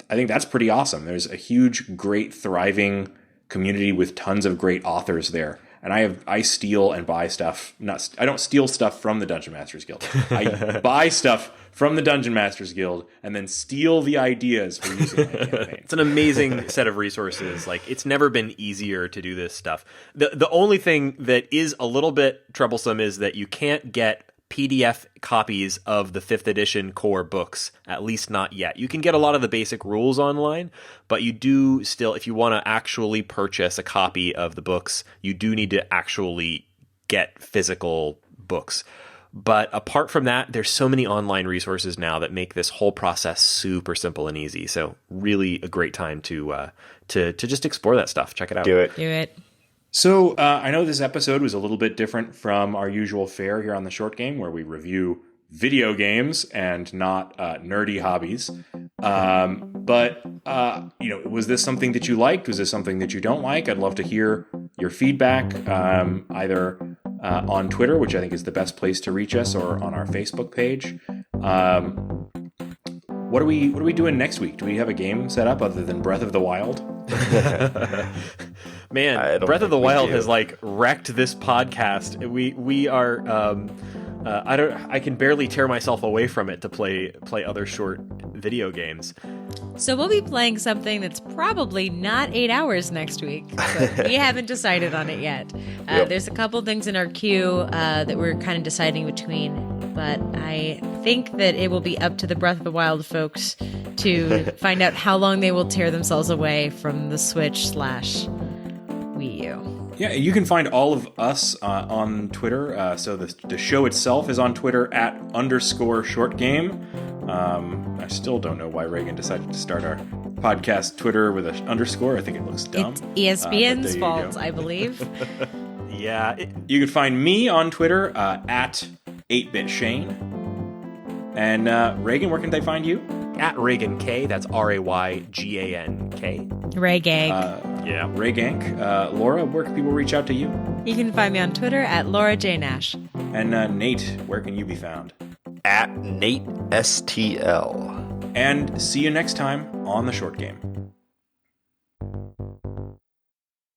I think that's pretty awesome. There's a huge, great, thriving community with tons of great authors there. and I steal and buy stuff. I don't steal stuff from the Dungeon Masters Guild. I buy stuff from the Dungeon Masters Guild and then steal the ideas for using my campaign. It's an amazing set of resources. Like, it's never been easier to do this stuff. The only thing that is a little bit troublesome is that you can't get PDF copies of the 5th edition core books, at least not yet. You can get a lot of the basic rules online, but you do still, if you want to actually purchase a copy of the books, you do need to actually get physical books. But apart from that, there's so many online resources now that make this whole process super simple and easy. So really a great time to just explore that stuff. Check it out. Do it. Do it. So I know this episode was a little bit different from our usual fare here on the Short Game, where we review video games and not nerdy hobbies. But was this something that you liked? Was this something that you don't like? I'd love to hear your feedback, either on Twitter, which I think is the best place to reach us, or on our Facebook page. What are we doing next week? Do we have a game set up other than Breath of the Wild? Man, Breath of the Wild has like wrecked this podcast. We are I can barely tear myself away from it to play other short video games. So we'll be playing something that's probably not 8 hours next week. But we haven't decided on it yet. There's a couple things in our queue that we're kind of deciding between, but I think that it will be up to the Breath of the Wild folks to find out how long they will tear themselves away from the Switch/Wii U. Yeah, you can find all of us on Twitter. So the show itself is on Twitter @_shortgame. I still don't know why Reagan decided to start our podcast Twitter with an underscore. I think it looks dumb. It's ESPN's fault, I believe. Yeah. You can find me on Twitter @8bitshane. And Reagan, where can they find you? @Reagan K. That's RAYGANK. Ray Gang. Yeah. Ray Gank. Laura, where can people reach out to you? You can find me on Twitter @LauraJNash. And Nate, where can you be found? @NateSTL. And see you next time on The Short Game.